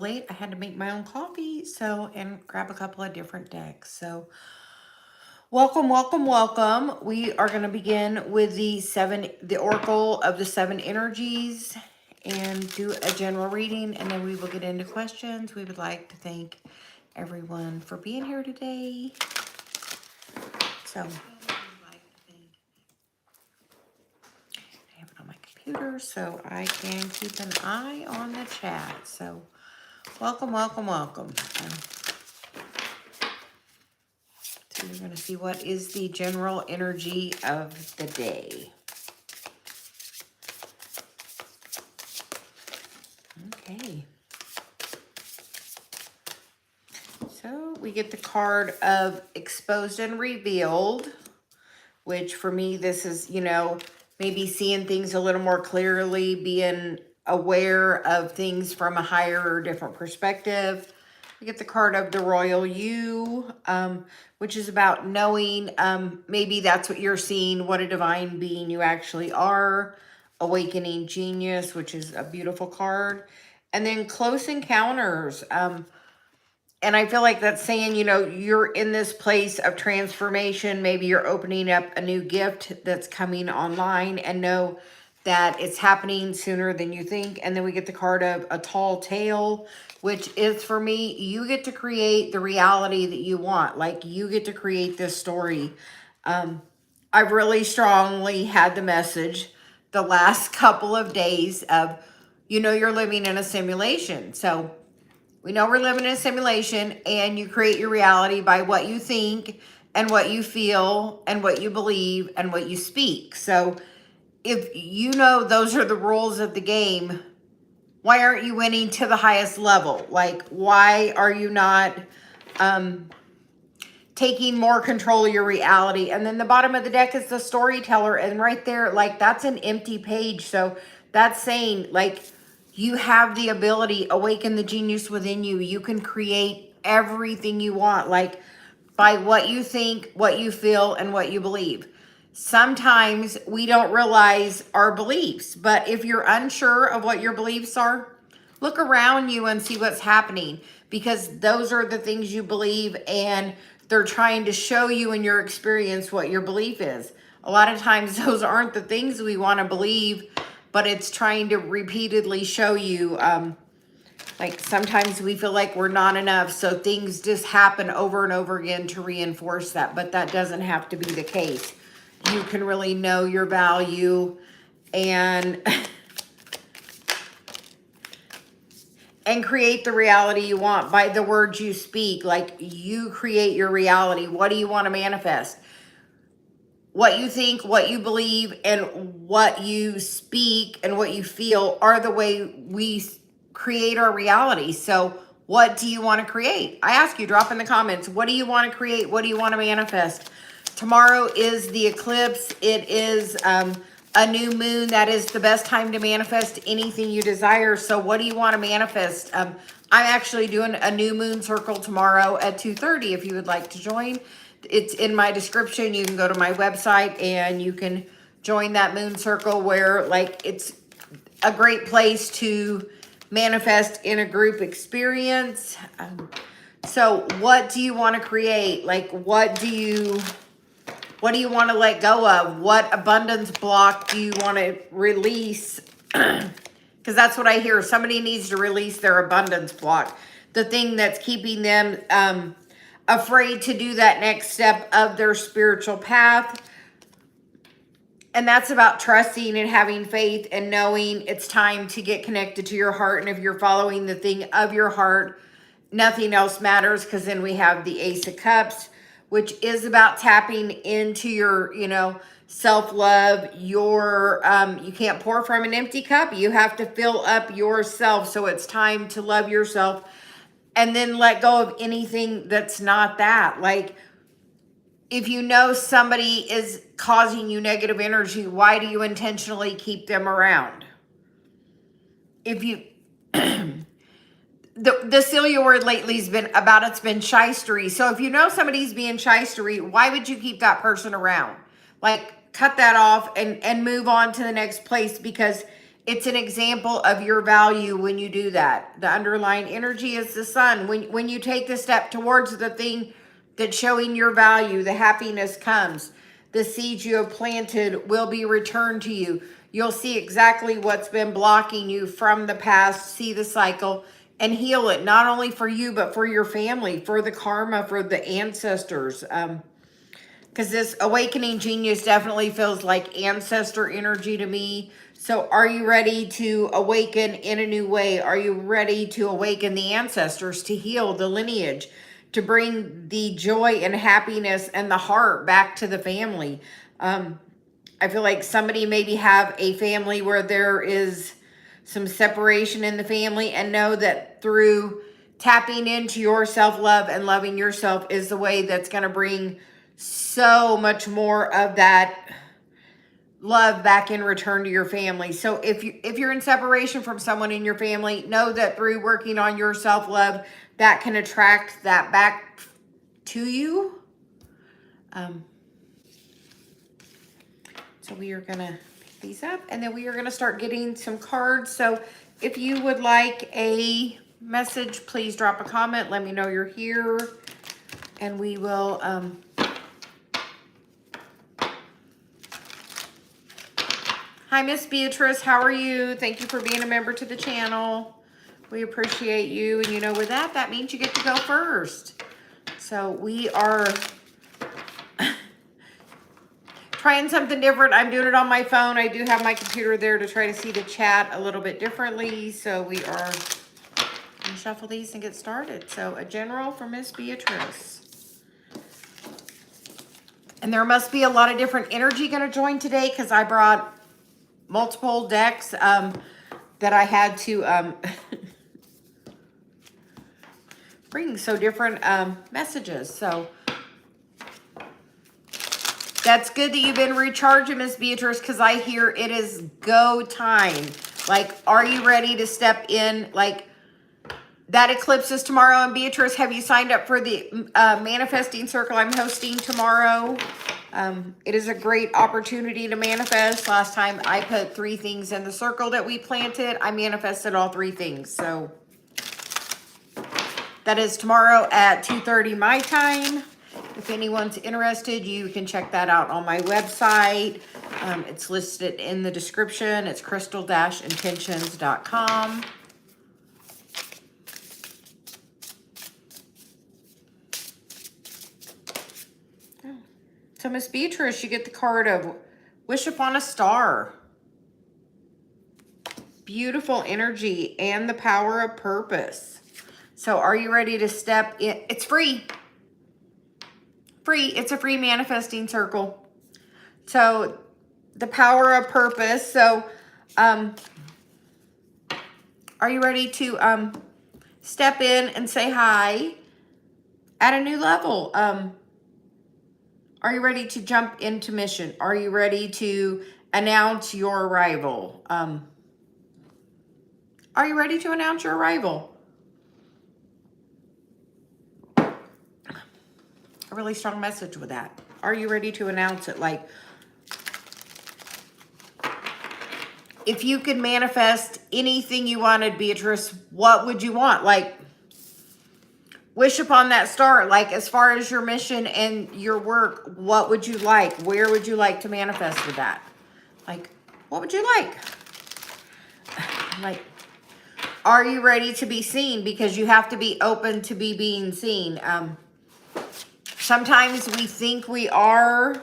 late. I had to make my own coffee, and grab a couple of different decks. So welcome, welcome, welcome. We are going to begin with the Oracle of the Seven Energies and do a general reading, and then we will get into questions. We would like to thank everyone for being here today. So I have it on my computer so I can keep an eye on the chat. So welcome, welcome, welcome. So we're going to see what is the general energy of the day. Okay. So we get the card of exposed and revealed, which for me, this is, maybe seeing things a little more clearly, being aware of things from a higher or different perspective. We get the card of the Royal You, which is about knowing, maybe that's what you're seeing, what a divine being you actually are. Awakening Genius, which is a beautiful card. And then Close Encounters. And I feel like that's saying, you're in this place of transformation. Maybe you're opening up a new gift that's coming online and know that it's happening sooner than you think. And then we get the card of a tall tale, which is for me, you get to create the reality that you want. Like you get to create this story. I've really strongly had the message the last couple of days of, you're living in a simulation. So we know we're living in a simulation, and you create your reality by what you think and what you feel and what you believe and what you speak. So if you know those are the rules of the game, why aren't you winning to the highest level? Like, why are you not taking more control of your reality? And then the bottom of the deck is the storyteller, and right there, like, that's an empty page. So that's saying, like, you have the ability, awaken the genius within you. You can create everything you want, like by what you think, what you feel, and what you believe. Sometimes we don't realize our beliefs, but if you're unsure of what your beliefs are, look around you and see what's happening, because those are the things you believe, and they're trying to show you in your experience what your belief is. A lot of times those aren't the things we want to believe, but it's trying to repeatedly show you, like sometimes we feel like we're not enough, so things just happen over and over again to reinforce that, but that doesn't have to be the case. You can really know your value and and create the reality you want by the words you speak. Like, you create your reality. What do you want to manifest? What you think, what you believe, and what you speak and what you feel are the way we create our reality. So what do you want to create? I ask you, drop in the comments. What do you want to create? What do you want to manifest? Tomorrow is the eclipse. It is a new moon. That is the best time to manifest anything you desire. So what do you want to manifest? I'm actually doing a new moon circle tomorrow at 2:30 if you would like to join. It's in my description. You can go to my website and you can join that moon circle, where like it's a great place to manifest in a group experience. So what do you want to create? Like, what do you want to let go of? What abundance block do you want to release? Because that's what I hear. Somebody needs to release their abundance block. The thing that's keeping them afraid to do that next step of their spiritual path. And that's about trusting and having faith and knowing it's time to get connected to your heart. And if you're following the thing of your heart, nothing else matters, because then we have the Ace of Cups, which is about tapping into your, self-love. Your, you can't pour from an empty cup. You have to fill up yourself. So it's time to love yourself and then let go of anything that's not that. Like, if you know somebody is causing you negative energy, why do you intentionally keep them around? If you, the Celia word lately has been about, it's been shystery. So if you know somebody's being shystery, why would you keep that person around? Like, cut that off and move on to the next place, because It's an example of your value when you do that. The underlying energy is the sun. When you take the step towards the thing that's showing your value, the happiness comes. The seeds you have planted will be returned to you. You'll see exactly what's been blocking you from the past, see the cycle, and heal it, not only for you, but for your family, for the karma, for the ancestors. Because this awakening genius definitely feels like ancestor energy to me. So are you ready to awaken in a new way? Are you ready to awaken the ancestors, to heal the lineage, to bring the joy and happiness and the heart back to the family? I feel like somebody maybe have a family where there is some separation in the family, and know that through tapping into your self-love and loving yourself is the way that's going to bring so much more of that love back in return to your family. So if you're in separation from someone in your family, know that through working on your self-love, that can attract that back to you. So we are going to pick these up, and then we are going to start getting some cards. So if you would like a message, please drop a comment. Let me know you're here, and we will Hi, Miss Beatrice. How are you? Thank you for being a member to the channel. We appreciate you. And you know, with that, that means you get to go first. So we are trying something different. I'm doing it on my phone. I do have my computer there to try to see the chat a little bit differently. So we are going to shuffle these and get started. So a general for Miss Beatrice. And there must be a lot of different energy going to join today, because I brought multiple decks that I had to bring. So different messages. So that's good that you've been recharging, Miss Beatrice, because I hear it is go time. Like, are you ready to step in? Like, that eclipse is tomorrow. And Beatrice, have you signed up for the manifesting circle I'm hosting tomorrow? It is a great opportunity to manifest. Last time I put 3 things in the circle that we planted. I manifested all 3 things. So that is tomorrow at 2:30 my time. If anyone's interested, you can check that out on my website. It's listed in the description. It's crystal-intentions.com. So Miss Beatrice, you get the card of Wish Upon a Star. Beautiful energy and the power of purpose. So are you ready to step in? It's free. Free. It's a free manifesting circle. So the power of purpose. So are you ready to step in and say hi at a new level? Are you ready to jump into mission? Are you ready to announce your arrival? Are you ready to announce your arrival? A really strong message with that. Are you ready to announce it? Like, if you could manifest anything you wanted, Beatrice, what would you want? Like, wish upon that star. Like, as far as your mission and your work, what would you like? Where would you like to manifest with that? Like, what would you like? Like, are you ready to be seen? Because you have to be open to be being seen. Sometimes we think we are,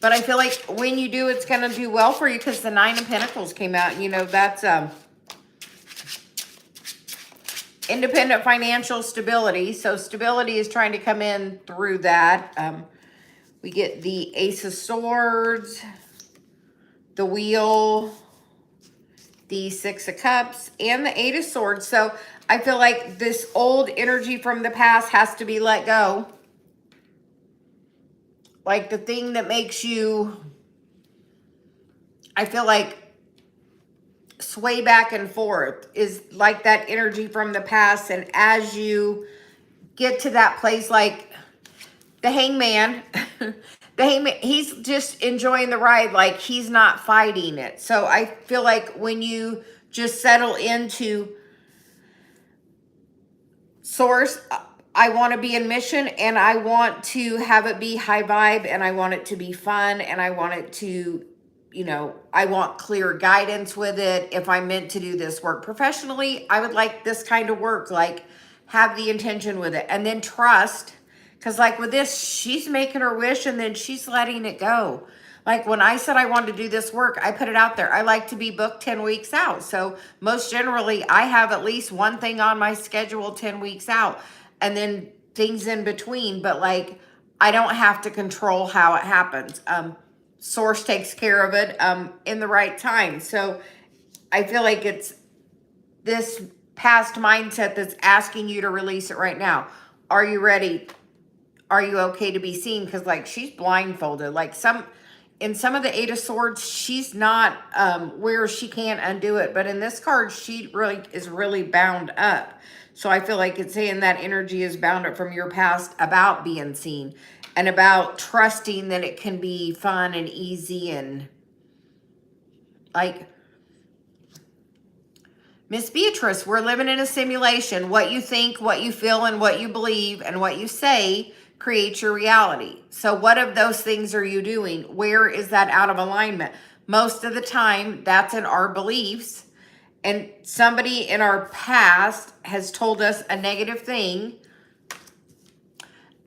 but I feel like when you do, it's going to do well for you, because the 9 of Pentacles came out. You know, that's independent financial stability. So stability is trying to come in through that. We get the Ace of Swords, the Wheel, the 6 of Cups, and the 8 of Swords. So I feel like this old energy from the past has to be let go. Like, the thing that makes you, I feel like, sway back and forth is like that energy from the past. And as you get to that place, like the Hangman, He's just enjoying the ride, like he's not fighting it. So I feel like when you just settle into source, I want to be in mission, and I want to have it be high vibe, and I want it to be fun, and I want it to, you know, I want clear guidance with it. If I'm meant to do this work professionally, I would like this kind of work, like have the intention with it, and then trust. Because like with this, she's making her wish and then she's letting it go. Like when I said I wanted to do this work, I put it out there. I like to be booked 10 weeks out. So most generally, I have at least one thing on my schedule 10 weeks out and then things in between. But like, I don't have to control how it happens. Source takes care of it in the right time. So I feel like it's this past mindset that's asking you to release it right now. Are you ready? Are you okay to be seen? Because like she's blindfolded. Like in some of the Eight of Swords, she's not where she can't undo it. But in this card, she really is really bound up. So I feel like it's saying that energy is bound up from your past about being seen and about trusting that it can be fun and easy and like, Miss Beatrice, we're living in a simulation. What you think, what you feel, and what you believe, and what you say creates your reality. So what of those things are you doing? Where is that out of alignment? Most of the time, that's in our beliefs. And somebody in our past has told us a negative thing.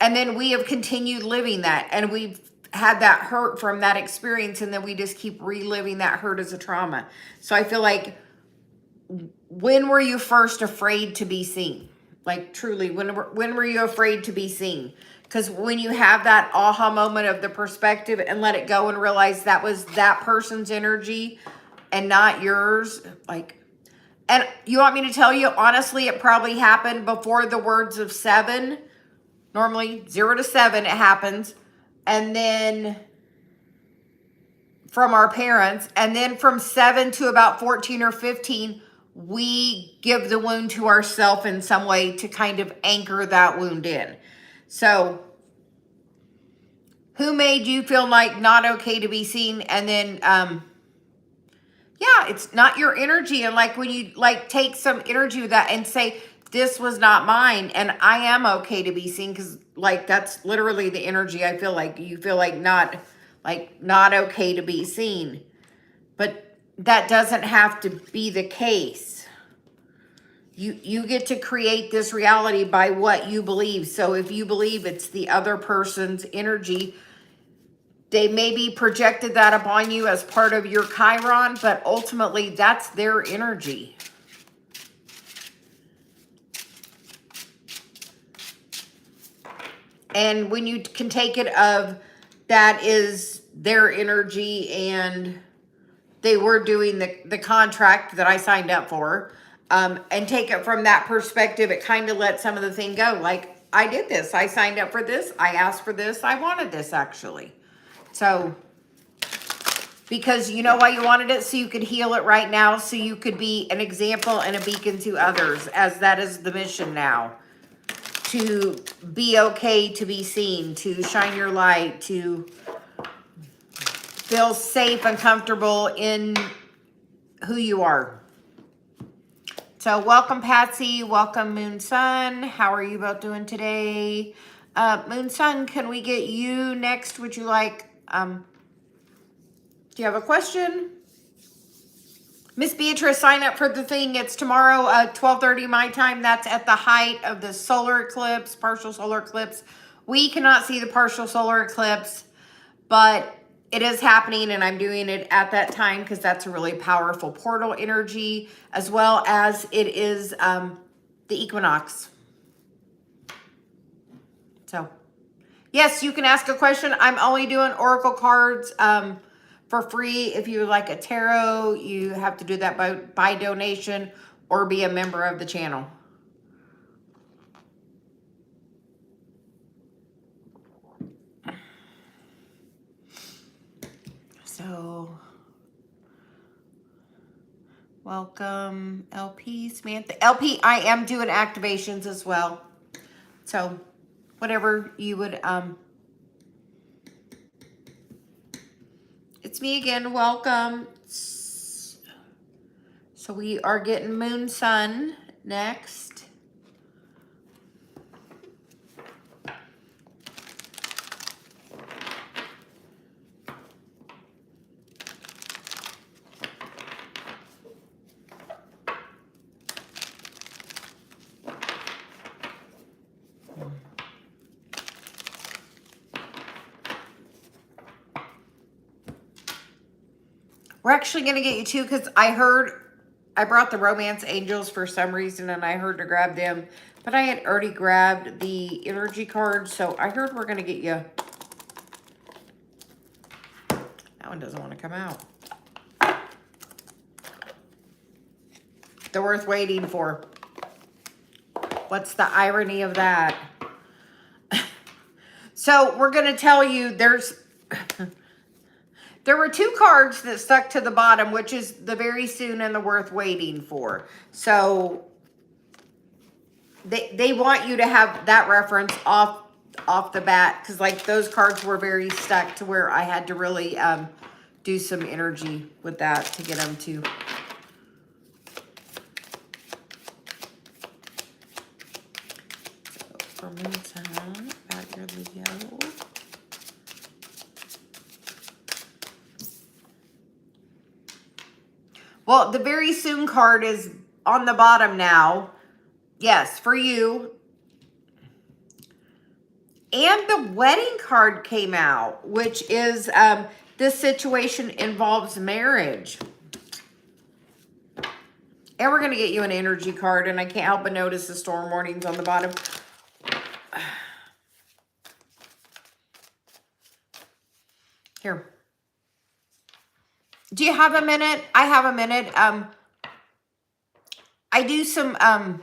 And then we have continued living that. And we've had that hurt from that experience. And then we just keep reliving that hurt as a trauma. So I feel like, when were you first afraid to be seen? Like truly, when were you afraid to be seen? Because when you have that aha moment of the perspective and let it go and realize that was that person's energy and not yours, like, and you want me to tell you, honestly, it probably happened before the words of 7. Normally 0 to 7, it happens. And then from our parents, and then from 7 to about 14 or 15, we give the wound to ourselves in some way to kind of anchor that wound in. So who made you feel like not okay to be seen? And then, yeah, it's not your energy. And like when you like take some energy with that and say, this was not mine and I am okay to be seen. Cause like, that's literally the energy. I feel like you feel like not okay to be seen, but that doesn't have to be the case. You get to create this reality by what you believe. So if you believe it's the other person's energy, they maybe projected that upon you as part of your Chiron, but ultimately that's their energy. And when you can take it of that is their energy and they were doing the contract that I signed up for, and take it from that perspective, it kind of lets some of the thing go. Like, I did this. I signed up for this. I asked for this. I wanted this, actually. So, because you know why you wanted it? So you could heal it right now. So you could be an example and a beacon to others, as that is the mission now. To be okay, to be seen, to shine your light, to feel safe and comfortable in who you are. So welcome, Patsy. Welcome, Moon Sun. How are you both doing today? Moon Sun, can we get you next? Would you like, do you have a question? Miss Beatrice, sign up for the thing. It's tomorrow, 12:30 my time. That's at the height of the solar eclipse, partial solar eclipse. We cannot see the partial solar eclipse, but it is happening, and I'm doing it at that time because that's a really powerful portal energy, as well as it is the equinox. So, yes, you can ask a question. I'm only doing oracle cards for free. If you would like a tarot, you have to do that by donation or be a member of the channel. So, welcome, LP, Samantha. LP, I am doing activations as well. So, whatever you would It's me again. Welcome. So we are getting Moon Sun next. We're actually going to get you two because I brought the Romance Angels for some reason and I heard to grab them. But I had already grabbed the energy card. So I heard we're going to get you. That one doesn't want to come out. They're worth waiting for. What's the irony of that? So we're going to tell you there were two cards that stuck to the bottom, which is the very soon and the worth waiting for. So they want you to have that reference off the bat, because like those cards were very stuck to where I had to really do some energy with that to get them to. So for Moon Sun, about your Leo. Well, the very soon card is on the bottom now. Yes, for you. And the wedding card came out, which is this situation involves marriage. And we're going to get you an energy card, and I can't help but notice the storm warnings on the bottom. Here. Do you have a minute? I have a minute. I do some I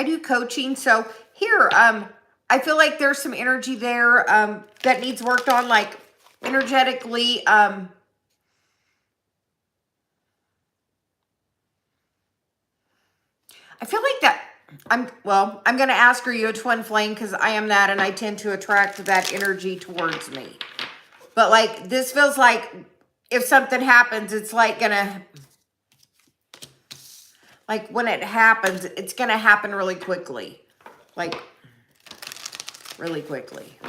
do coaching. So here, I feel like there's some energy there that needs worked on, like energetically. I feel like that I'm going to ask, are you a twin flame? Because I am that, and I tend to attract that energy towards me. But like, this feels like if something happens, it's like gonna, like when it happens, it's gonna happen really quickly. Like, really quickly.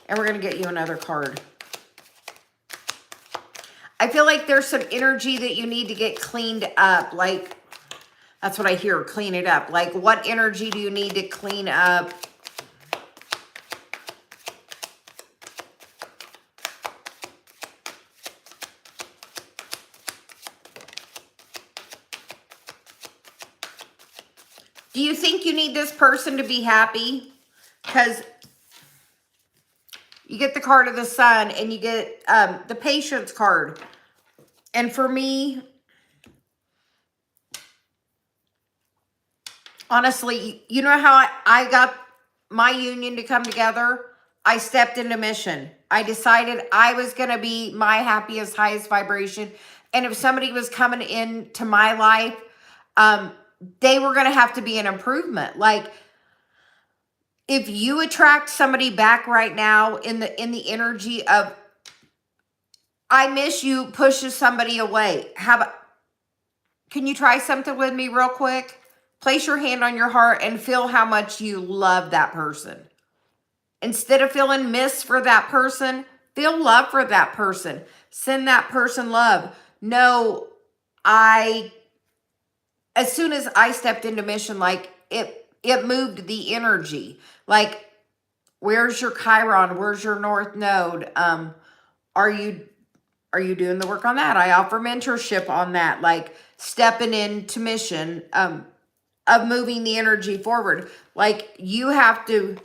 And we're gonna get you another card. I feel like there's some energy that you need to get cleaned up. Like, that's what I hear, clean it up. Like, what energy do you need to clean up? Do you think you need this person to be happy? Because you get the card of the Sun and you get the Patience card. And for me, honestly, you know how I got my union to come together? I stepped into mission. I decided I was going to be my happiest, highest vibration. And if somebody was coming into my life, they were going to have to be an improvement. Like, if you attract somebody back right now in the energy of, I miss you, pushes somebody away. Can you try something with me real quick? Place your hand on your heart and feel how much you love that person. Instead of feeling miss for that person, feel love for that person. Send that person love. No, as soon as I stepped into mission, like it moved the energy. Like, where's your Chiron? Where's your North Node? Are you doing the work on that? I offer mentorship on that, like stepping into mission, of moving the energy forward. Like, you have to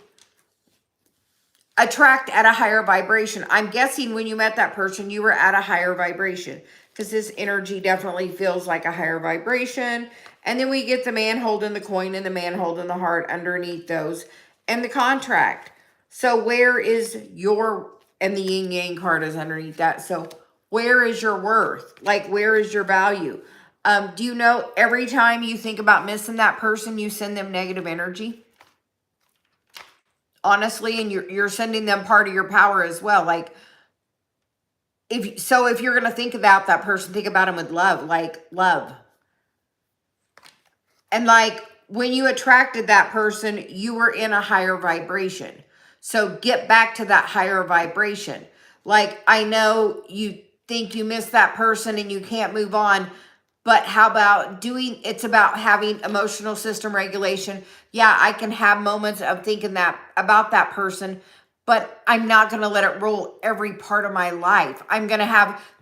attract at a higher vibration. I'm guessing when you met that person, you were at a higher vibration, because this energy definitely feels like a higher vibration. And then we get the man holding the coin and the man holding the heart underneath those, and the contract. So where is your, and the yin yang card is underneath that. So where is your worth? Like, where is your value? Do you know every time you think about missing that person, you send them negative energy? honestly, and you're sending them part of your power as well. Like, if you're going to think about that person, think about them with love, like love. And like when you attracted that person, you were in a higher vibration. So get back to that higher vibration. Like, I know you think you miss that person and you can't move on, but how about it's about having emotional system regulation. Yeah, I can have moments of thinking that about that person, but I'm not going to let it rule every part of my life.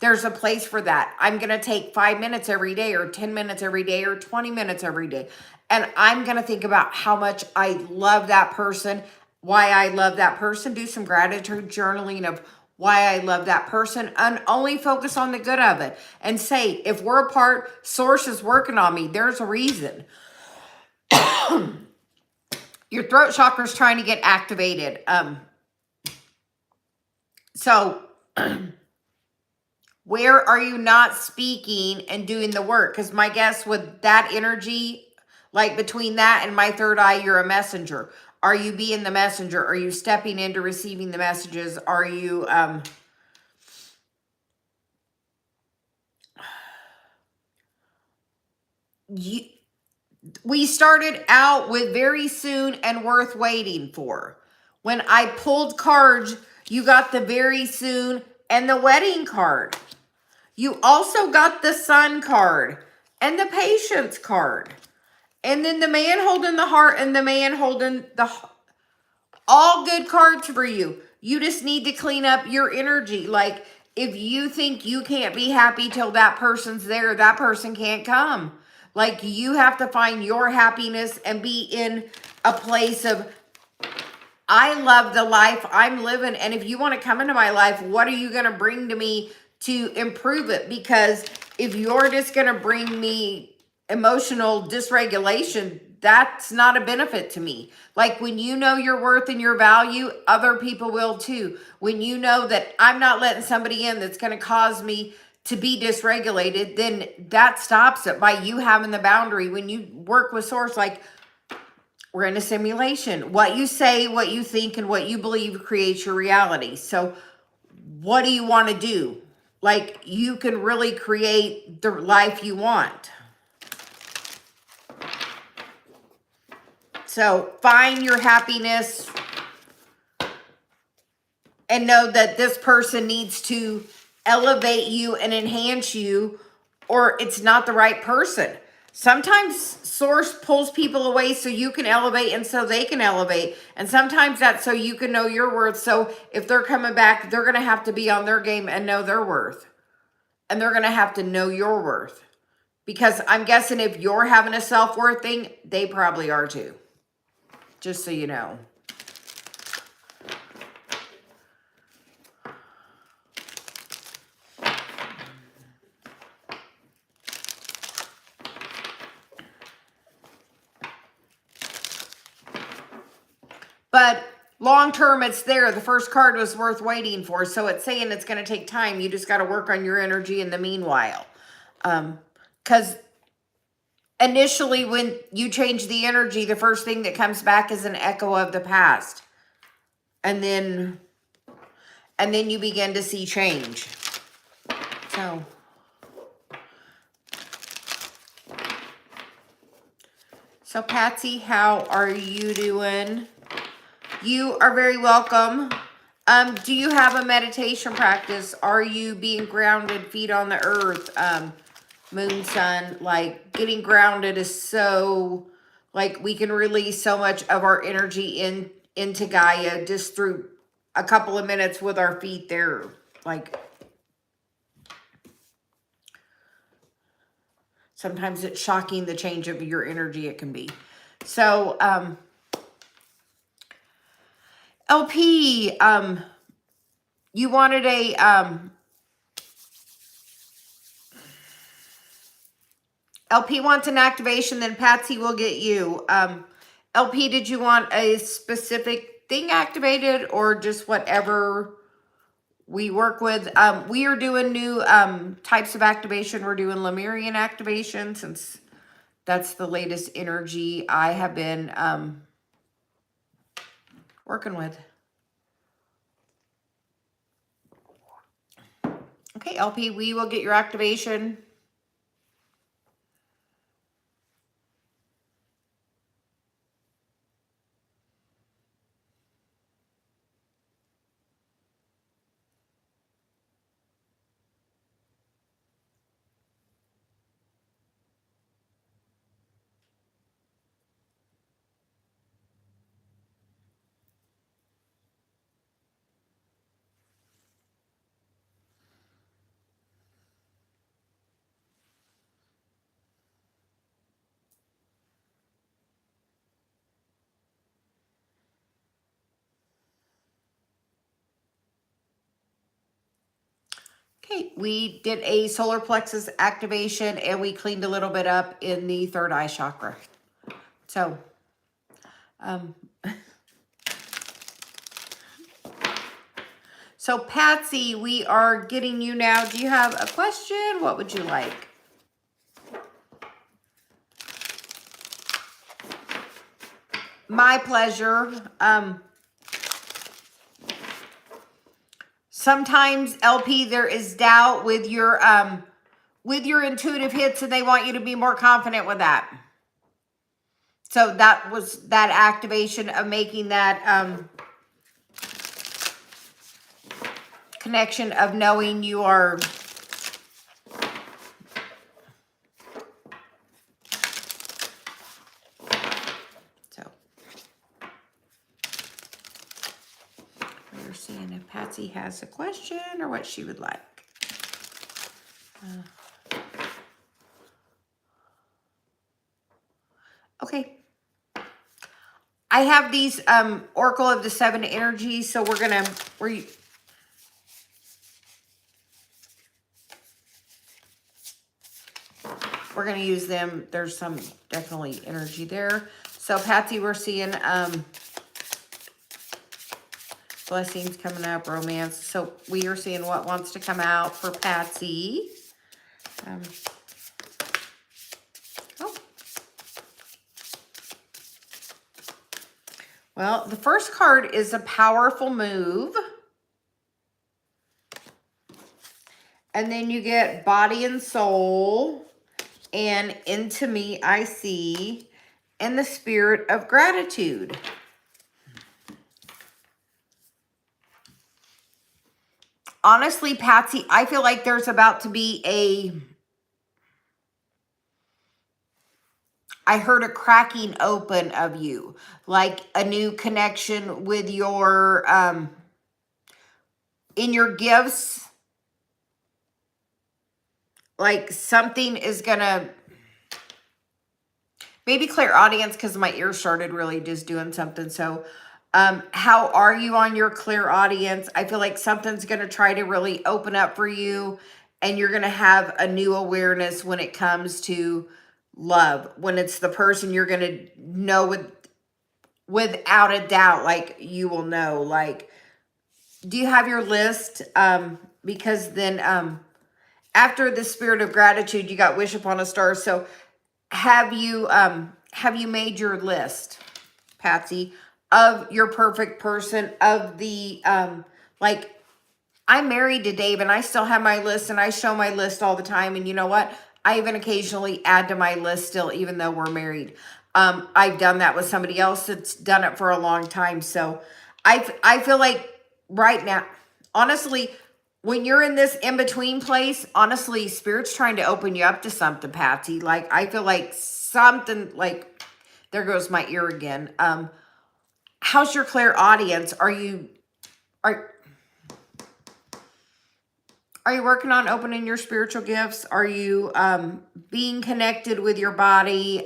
There's a place for that. I'm going to take 5 minutes every day or 10 minutes every day or 20 minutes every day. And I'm going to think about how much I love that person, why I love that person, do some gratitude journaling of why I love that person, and only focus on the good of it. And say, if we're apart, source is working on me. There's a reason. Your throat chakra is trying to get activated. So where are you not speaking and doing the work? Because my guess with that energy, like between that and my third eye, you're a messenger. Are you being the messenger? Are you stepping into receiving the messages? Are you, we started out with very soon and worth waiting for. When I pulled cards, you got the very soon and the wedding card. You also got the sun card and the patience card. And then the man holding the heart and the man holding all good cards for you. You just need to clean up your energy. Like, if you think you can't be happy till that person's there, that person can't come. Like, you have to find your happiness and be in a place of, I love the life I'm living. And if you want to come into my life, what are you going to bring to me to improve it? Because if you're just going to bring me emotional dysregulation, that's not a benefit to me. Like, when you know your worth and your value, other people will too. When you know that I'm not letting somebody in that's going to cause me to be dysregulated, then that stops it by you having the boundary. When you work with source, like, we're in a simulation. What you say, what you think, and what you believe creates your reality. So what do you want to do? Like, you can really create the life you want. So find your happiness and know that this person needs to elevate you and enhance you, or it's not the right person. Sometimes source pulls people away so you can elevate and so they can elevate. And sometimes that's so you can know your worth. So if they're coming back, they're going to have to be on their game and know their worth. And they're going to have to know your worth. Because I'm guessing if you're having a self-worth thing, they probably are too. Just so you know. But long term, it's there. The first card was worth waiting for. So it's saying it's going to take time. You just got to work on your energy in the meanwhile. Because initially, when you change the energy, the first thing that comes back is an echo of the past. And then you begin to see change. So Patsy, how are you doing? You are very welcome. Do you have a meditation practice? Are you being grounded, feet on the earth? Moon, sun, like getting grounded is so, like, we can release so much of our energy into Gaia just through a couple of minutes with our feet there. Like, sometimes it's shocking the change of your energy it can be. So, LP, you wanted a, LP wants an activation, then Patsy will get you. LP, did you want a specific thing activated or just whatever we work with? We are doing new types of activation. We're doing Lemurian activation since that's the latest energy I have been working with. Okay, LP, we will get your activation. Okay, we did a solar plexus activation and we cleaned a little bit up in the third eye chakra. So, so Patsy, we are getting you now. Do you have a question? What would you like? My pleasure. Sometimes LP, there is doubt with your intuitive hits and they want you to be more confident with that. So that was that activation of making that connection of knowing you are so we're seeing if Patsy has a question or what she would like. Okay. I have these Oracle of the Seven Energies, so we're gonna use them. There's some definitely energy there. So Patsy, we're seeing blessings coming up, romance. So we are seeing what wants to come out for Patsy. Well, the first card is a powerful move. And then you get body and soul. And into me, I see, and the spirit of gratitude. Honestly, Patsy, I feel like there's about to be I heard a cracking open of you, like a new connection with your, in your gifts. Like something is gonna, maybe clear audience because my ear started really just doing something. So how are you on your clear audience? I feel like something's going to try to really open up for you and you're going to have a new awareness when it comes to love. When it's the person you're going to know without a doubt, like you will know. Like, do you have your list? Because then after the spirit of gratitude, you got wish upon a star. So have you made your list, Patsy, of your perfect person, of the, like, I'm married to Dave and I still have my list and I show my list all the time. And you know what? I even occasionally add to my list still, even though we're married. I've done that with somebody else that's done it for a long time. So I feel like right now, honestly, when you're in this in-between place, honestly, Spirit's trying to open you up to something, Patsy. Like, I feel like something, like, there goes my ear again. How's your clear audience? Are you working on opening your spiritual gifts? Are you being connected with your body?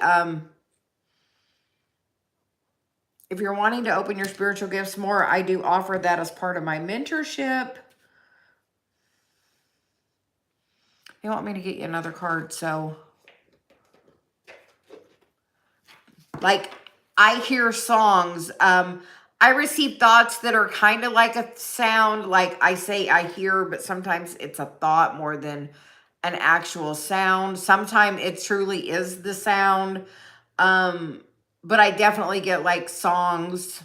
If you're wanting to open your spiritual gifts more, I do offer that as part of my mentorship. They want me to get you another card, so like I hear songs. I receive thoughts that are kind of like a sound, like I say I hear, but sometimes it's a thought more than an actual sound. Sometimes it truly is the sound. But I definitely get like songs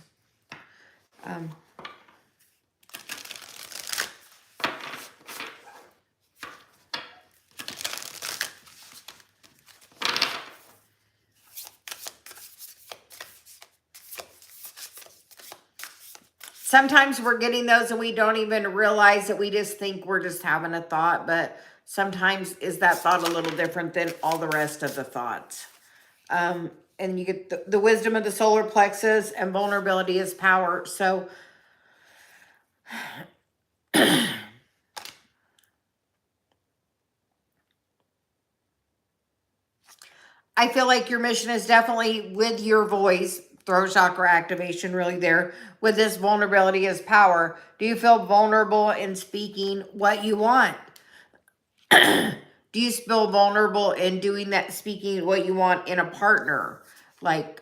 Sometimes we're getting those and we don't even realize it. We just think we're just having a thought, but sometimes is that thought a little different than all the rest of the thoughts. And you get the wisdom of the solar plexus, and vulnerability is power. So I feel like your mission is definitely with your voice, throat chakra activation really there, with this vulnerability as power. Do you feel vulnerable in speaking what you want? Do you feel vulnerable in doing that, speaking what you want in a partner? Like,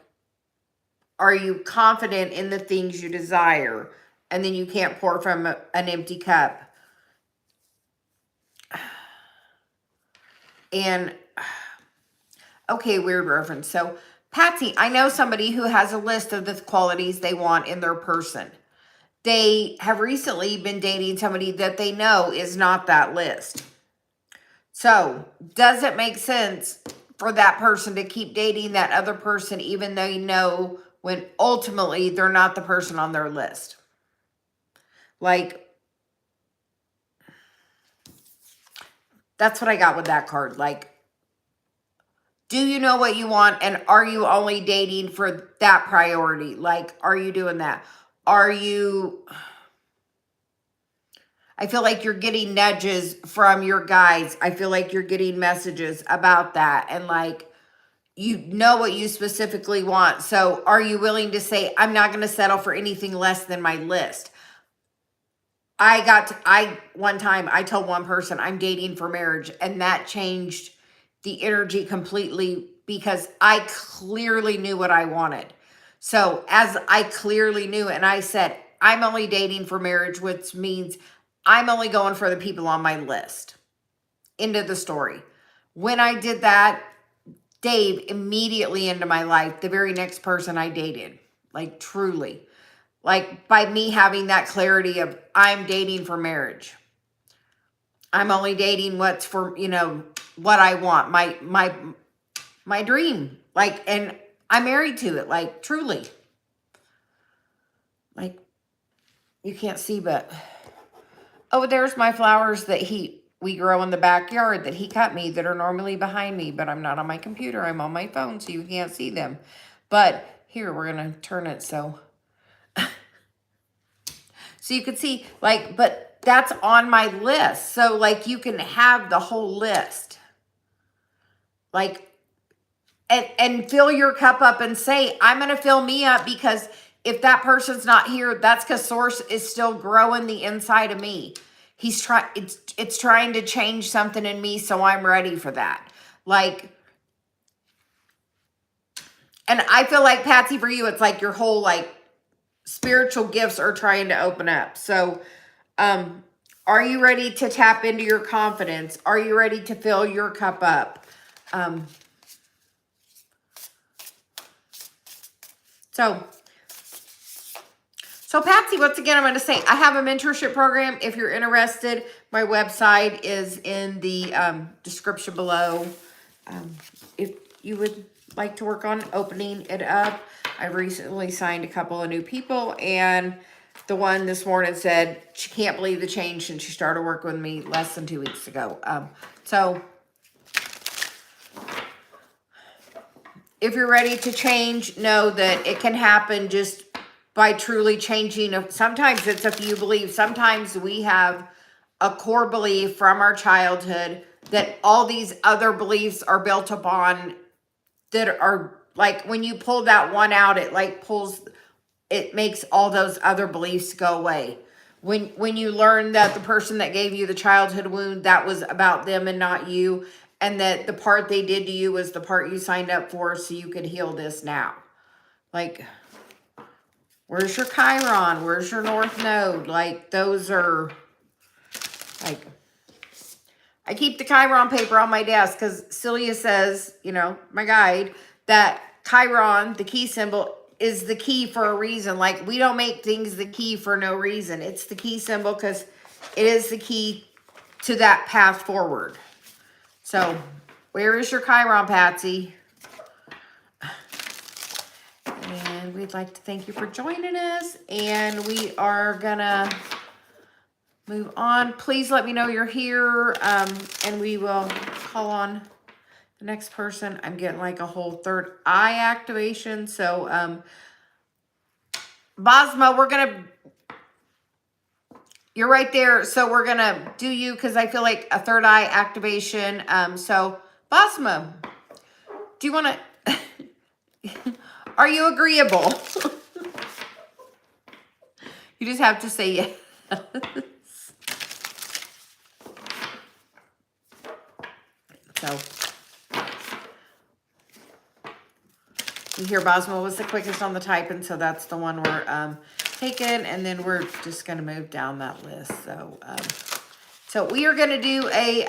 are you confident in the things you desire? And then you can't pour from an empty cup. And, okay, weird reference. So, Patsy, I know somebody who has a list of the qualities they want in their person. They have recently been dating somebody that they know is not that list. So, does it make sense for that person to keep dating that other person even though you know when ultimately they're not the person on their list? Like, that's what I got with that card. Like, do you know what you want, and are you only dating for that priority? Like, are you doing that? Are you... I feel like you're getting nudges from your guys. I feel like you're getting messages about that. And like, you know what you specifically want. So are you willing to say, I'm not going to settle for anything less than my list? One time I told one person I'm dating for marriage, and that changed the energy completely because I clearly knew what I wanted. So as I clearly knew, and I said, I'm only dating for marriage, which means I'm only going for the people on my list. End of the story. When I did that, Dave immediately into my life, the very next person I dated, like truly, like by me having that clarity of I'm dating for marriage. I'm only dating what's for, you know, what I want, my dream. Like, and I'm married to it, like truly. Like, you can't see, but oh, there's my flowers that we grow in the backyard that he cut me that are normally behind me, but I'm not on my computer. I'm on my phone, so you can't see them. But here, we're going to turn it so you can see, like, but that's on my list. So, like, you can have the whole list. Like, and fill your cup up and say, I'm going to fill me up, because if that person's not here, that's because source is still growing the inside of me. He's trying, it's trying to change something in me, so I'm ready for that. Like, and I feel like, Patsy, for you, it's like your whole, like, spiritual gifts are trying to open up. So, are you ready to tap into your confidence? Are you ready to fill your cup up? So Patsy, once again, I'm going to say I have a mentorship program. If you're interested, my website is in the description below. If you would like to work on opening it up, I've recently signed a couple of new people, and the one this morning said she can't believe the change since she started working with me less than 2 weeks ago. So if you're ready to change, know that it can happen just by truly changing. Sometimes it's a few beliefs. Sometimes we have a core belief from our childhood that all these other beliefs are built upon, that are like, when you pull that one out, it like it makes all those other beliefs go away. When you learn that the person that gave you the childhood wound, that was about them and not you, and that the part they did to you was the part you signed up for, so you could heal this now. Like, where's your Chiron? Where's your North Node? Like, those are, like, I keep the Chiron paper on my desk because Celia says, you know, my guide, that Chiron, the key symbol, is the key for a reason. Like, we don't make things the key for no reason. It's the key symbol because it is the key to that path forward. So, where is your Chiron, Patsy? And we'd like to thank you for joining us. And we are gonna move on. Please let me know you're here, and we will call on the next person. I'm getting like a whole third eye activation. So, Bosma, you're right there. So we're gonna do you because I feel like a third eye activation. So Bosma, do you want to? Are you agreeable? You just have to say yes. So you hear Bosma was the quickest on the type, and so that's the one we're taking, and then we're just gonna move down that list. So so we are gonna do a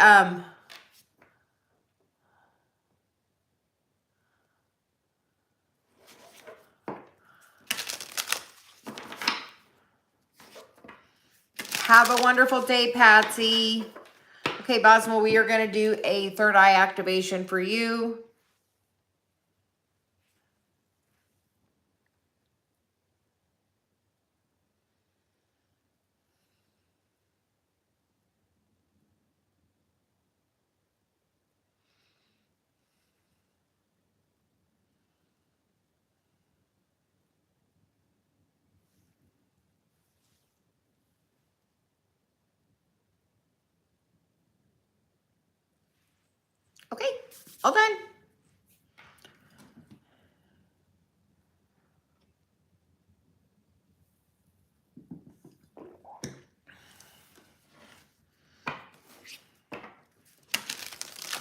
have a wonderful day, Patsy. Okay, Bosma, we are going to do a third eye activation for you. Okay, all done.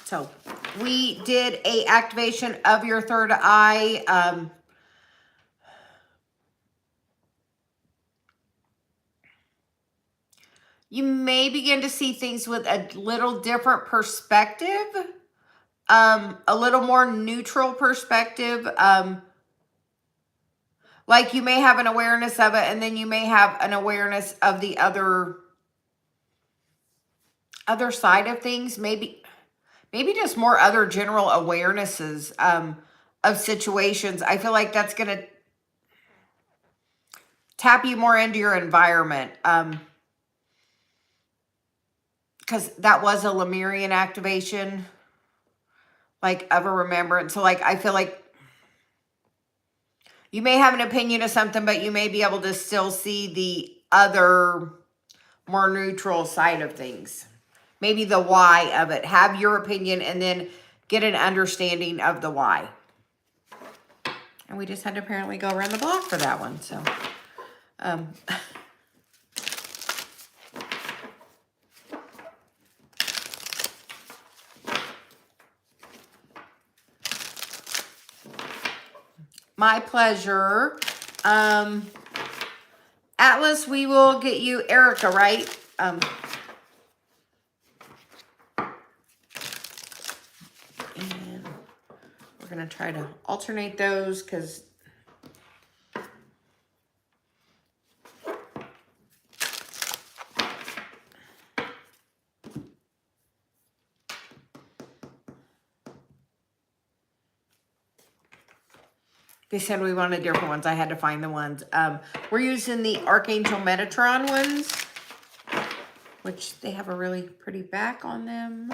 So we did a activation of your third eye. You may begin to see things with a little different perspective, a little more neutral perspective. Like you may have an awareness of it, and then you may have an awareness of the other side of things. Maybe just more other general awarenesses of situations. I feel like that's going to tap you more into your environment. Because that was a Lemurian activation, like of a remembrance. So like, I feel like you may have an opinion of something, but you may be able to still see the other more neutral side of things. Maybe the why of it. Have your opinion and then get an understanding of the why. And we just had to apparently go around the block for that one. So, my pleasure. Atlas, we will get you Erica, right? And we're going to try to alternate those because they said we wanted different ones. I had to find the ones. We're using the Archangel Metatron ones, which they have a really pretty back on them.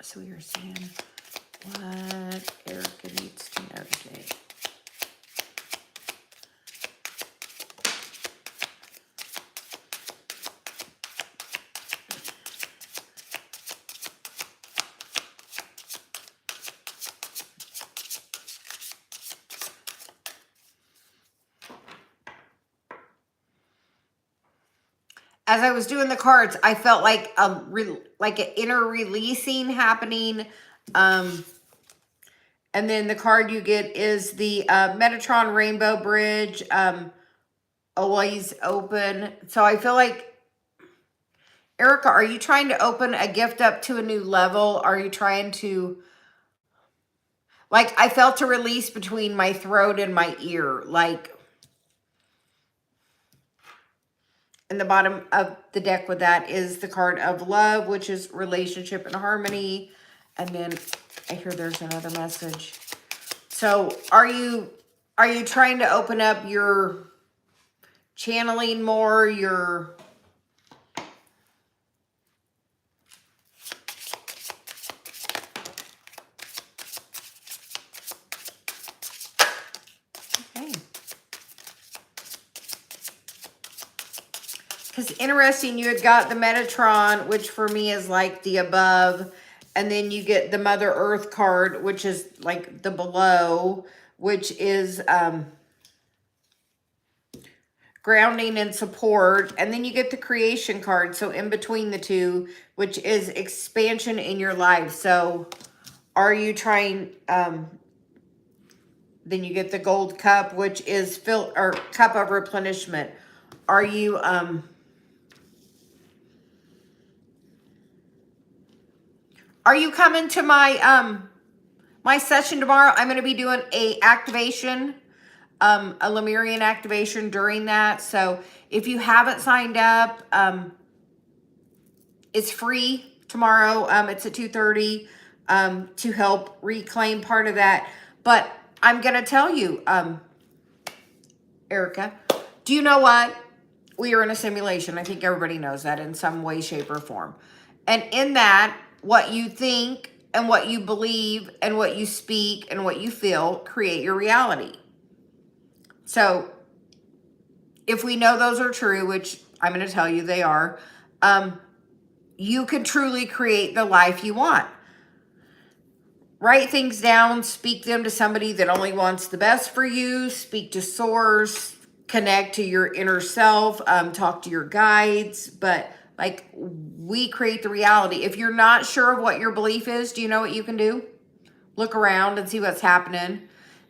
So we are seeing what Erica needs to know today. As I was doing the cards, I felt like like an inner releasing happening. And then the card you get is the Metatron Rainbow Bridge, always open. So I feel like Erica, are you trying to open a gift up to a new level? Are you trying to, like, I felt a release between my throat and my ear. Like, in the bottom of the deck with that is the card of love, which is relationship and harmony. And then I hear there's another message. So are you trying to open up your channeling more, your... Okay. Because interesting, you had got the Metatron, which for me is like the above. And then you get the Mother Earth card, which is like the below, which is grounding and support. And then you get the creation card. So in between the two, which is expansion in your life. So are you trying... then you get the gold cup, which is cup of replenishment. Are you... Are you coming to my my session tomorrow? I'm going to be doing a activation, a Lemurian activation during that. So if you haven't signed up, it's free tomorrow. It's at 2:30 to help reclaim part of that. But I'm going to tell you, Erica, do you know what? We are in a simulation. I think everybody knows that in some way, shape, or form. And in that, what you think and what you believe and what you speak and what you feel create your reality. So if we know those are true, which I'm going to tell you they are, you can truly create the life you want. Write things down, speak them to somebody that only wants the best for you, speak to source, connect to your inner self, talk to your guides, but like we create the reality. If you're not sure of what your belief is, do you know what you can do? Look around and see what's happening.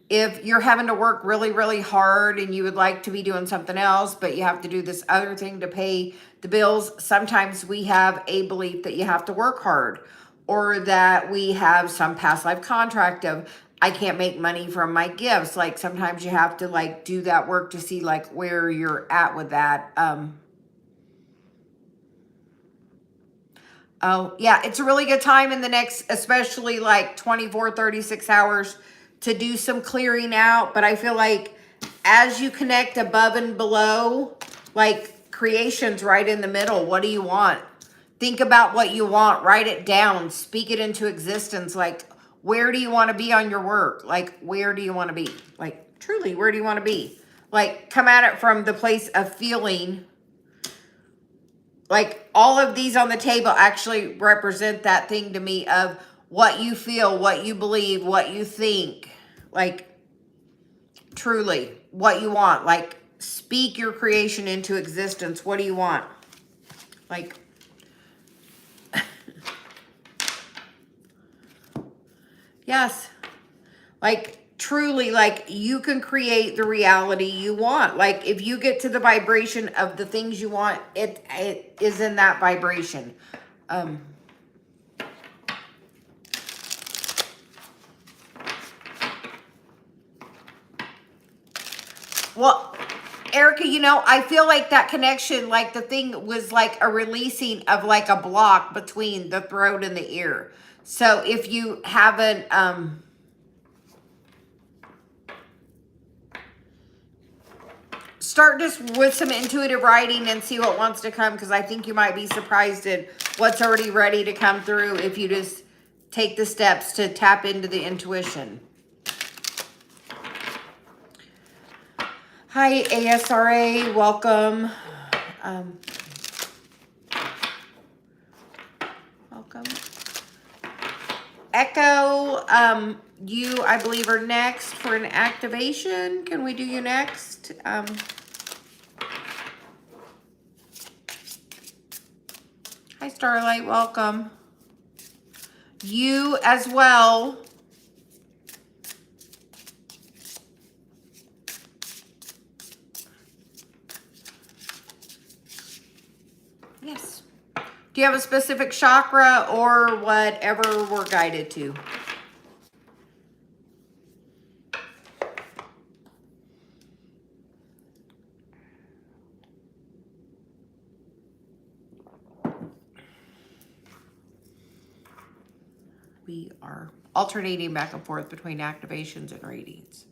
If you're having to work really, really hard and you would like to be doing something else, but you have to do this other thing to pay the bills, sometimes we have a belief that you have to work hard, or that we have some past life contract of, I can't make money from my gifts. Like sometimes you have to like do that work to see like where you're at with that. Oh yeah, it's a really good time in the next, especially like 24, 36 hours to do some clearing out. But I feel like as you connect above and below, like creation's right in the middle. What do you want? Think about what you want, write it down, speak it into existence. Like, where do you want to be on your work? Like, where do you want to be? Like, truly, where do you want to be? Like, come at it from the place of feeling. Like, all of these on the table actually represent that thing to me of what you feel, what you believe, what you think. Like, truly, what you want. Like, speak your creation into existence. What do you want? Like... Yes, like truly, like you can create the reality you want. Like if you get to the vibration of the things you want, it is in that vibration. Well, Erica, you know, I feel like that connection, like the thing was like a releasing of like a block between the throat and the ear. So if you haven't, start just with some intuitive writing and see what wants to come, because I think you might be surprised at what's already ready to come through if you just take the steps to tap into the intuition. Hi, ASRA, welcome. Welcome. Echo, you, I believe, are next for an activation. Can we do you next? Hi, Starlight, welcome. You as well. Yes. Do you have a specific chakra or whatever we're guided to? We are alternating back and forth between activations and readings.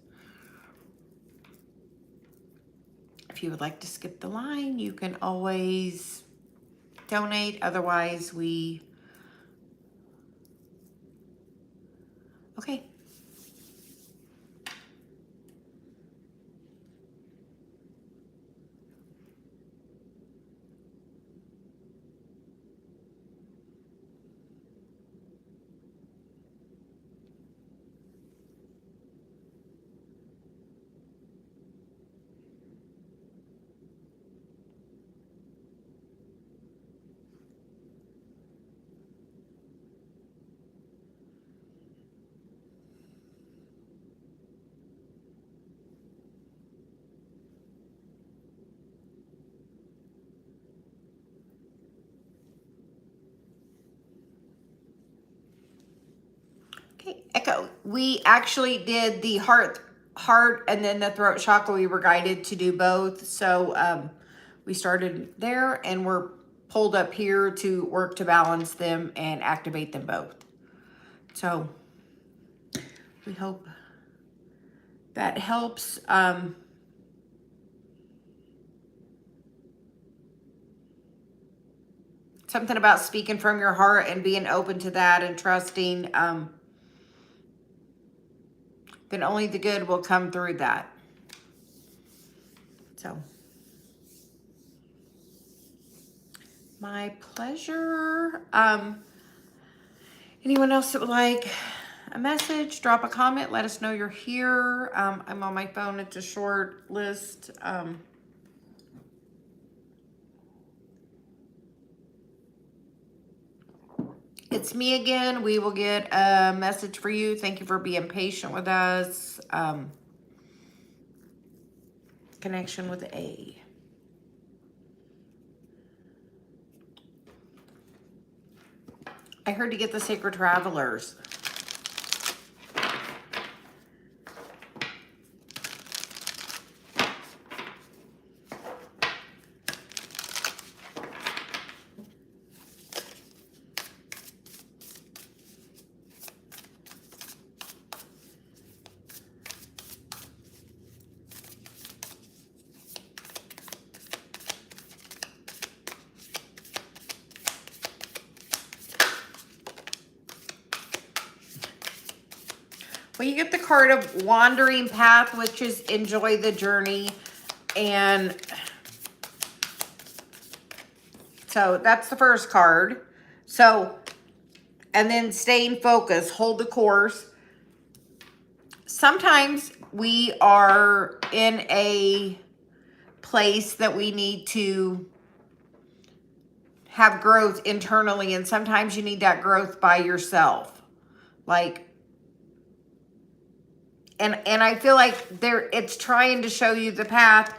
If you would like to skip the line, you can always donate. Otherwise, okay. Okay, Echo. We actually did the heart, and then the throat chakra. We were guided to do both. So we started there and we're pulled up here to work to balance them and activate them both. So we hope that helps. Something about speaking from your heart and being open to that and trusting, then only the good will come through that. So, my pleasure. Anyone else that would like a message, drop a comment, let us know you're here. I'm on my phone. It's a short list. It's me again. We will get a message for you. Thank you for being patient with us. Connection with A. I heard to get the Sacred Travelers. Well, you get the card of Wandering Path, which is enjoy the journey. And so that's the first card. So, and then staying focused, hold the course. Sometimes we are in a place that we need to have growth internally, and sometimes you need that growth by yourself. Like, and I feel like it's trying to show you the path.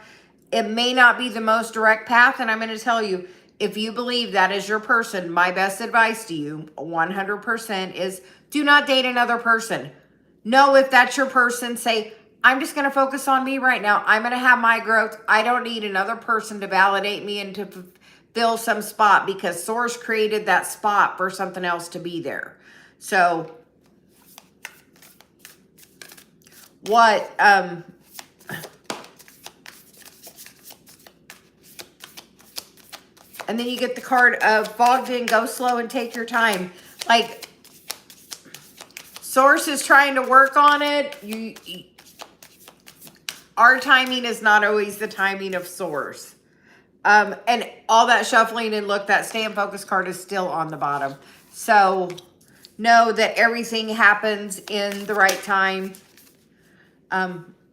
It may not be the most direct path, and I'm going to tell you, if you believe that is your person, my best advice to you, 100%, is do not date another person. Know if that's your person, say, I'm just going to focus on me right now. I'm going to have my growth. I don't need another person to validate me and to fill some spot, because Source created that spot for something else to be there. So what, and then you get the card of fogged in, go slow and take your time. Like, Source is trying to work on it. Our timing is not always the timing of Source. And all that shuffling, and look, that stay in focus card is still on the bottom. So know that everything happens in the right time.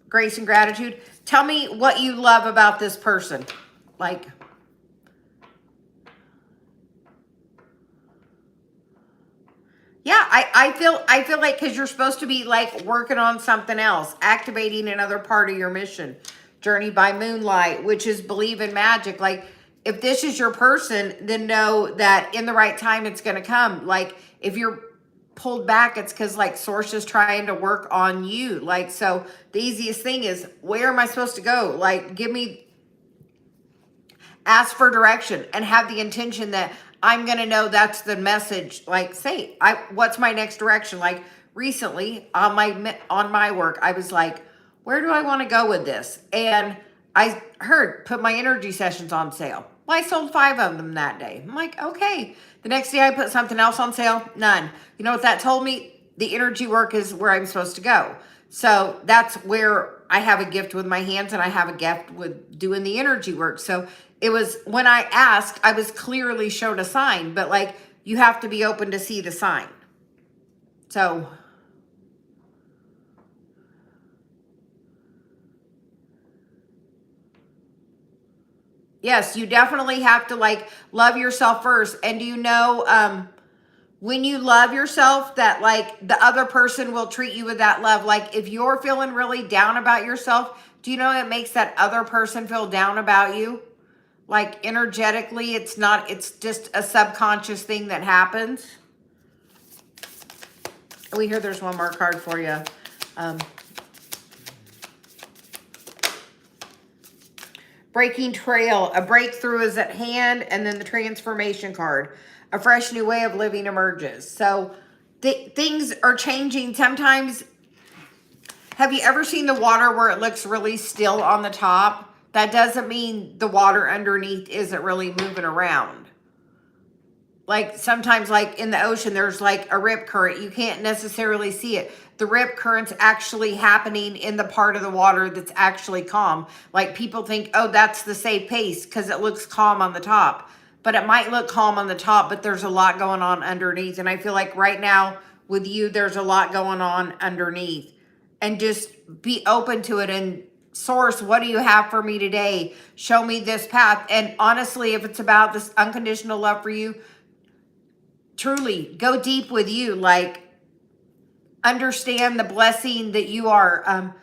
Grace and gratitude. Tell me what you love about this person. Like, yeah, I feel like, because you're supposed to be like working on something else, activating another part of your mission. Journey by Moonlight, which is believe in magic. Like, if this is your person, then know that in the right time, it's going to come. Like if you're pulled back, it's because like source is trying to work on you. Like, so the easiest thing is, where am I supposed to go? Like, ask for direction and have the intention that I'm going to know that's the message. Like, say, what's my next direction? Like recently on my work, I was like, where do I want to go with this? And I put my energy sessions on sale. Well, I sold 5 of them that day. I'm like, okay. The next day I put something else on sale. None. You know what that told me? The energy work is where I'm supposed to go. So that's where I have a gift with my hands, and I have a gift with doing the energy work. So it was, when I asked, I was clearly shown a sign, but like, you have to be open to see the sign. So yes, you definitely have to like love yourself first. And do you know, when you love yourself, that like the other person will treat you with that love. Like if you're feeling really down about yourself, do you know it makes that other person feel down about you? Like energetically, it's just a subconscious thing that happens. We hear there's one more card for you. Breaking trail, a breakthrough is at hand, and then the transformation card. A fresh new way of living emerges. So things are changing. Sometimes, have you ever seen the water where it looks really still on the top? That doesn't mean the water underneath isn't really moving around. Like sometimes like in the ocean, there's like a rip current. You can't necessarily see it. The rip current's actually happening in the part of the water that's actually calm. Like people think, oh, that's the safe pace because it looks calm on the top. But it might look calm on the top, but there's a lot going on underneath. And I feel like right now with you, there's a lot going on underneath. And just be open to it and source, what do you have for me today? Show me this path. And honestly, if it's about this unconditional love for you, truly go deep with you. Like understand the blessing that you are.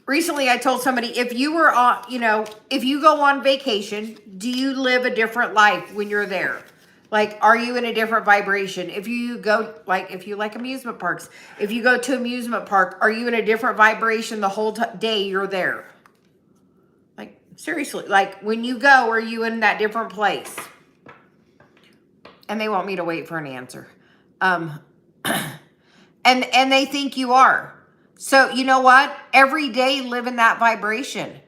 Recently I told somebody, if you were on, if you go on vacation, do you live a different life when you're there? Like, are you in a different vibration? If you go, like, if you like amusement parks, if you go to amusement park, are you in a different vibration the whole day you're there? Like, seriously, like when you go, are you in that different place? And they want me to wait for an answer. And they think you are. So you know what? Every day live in that vibration.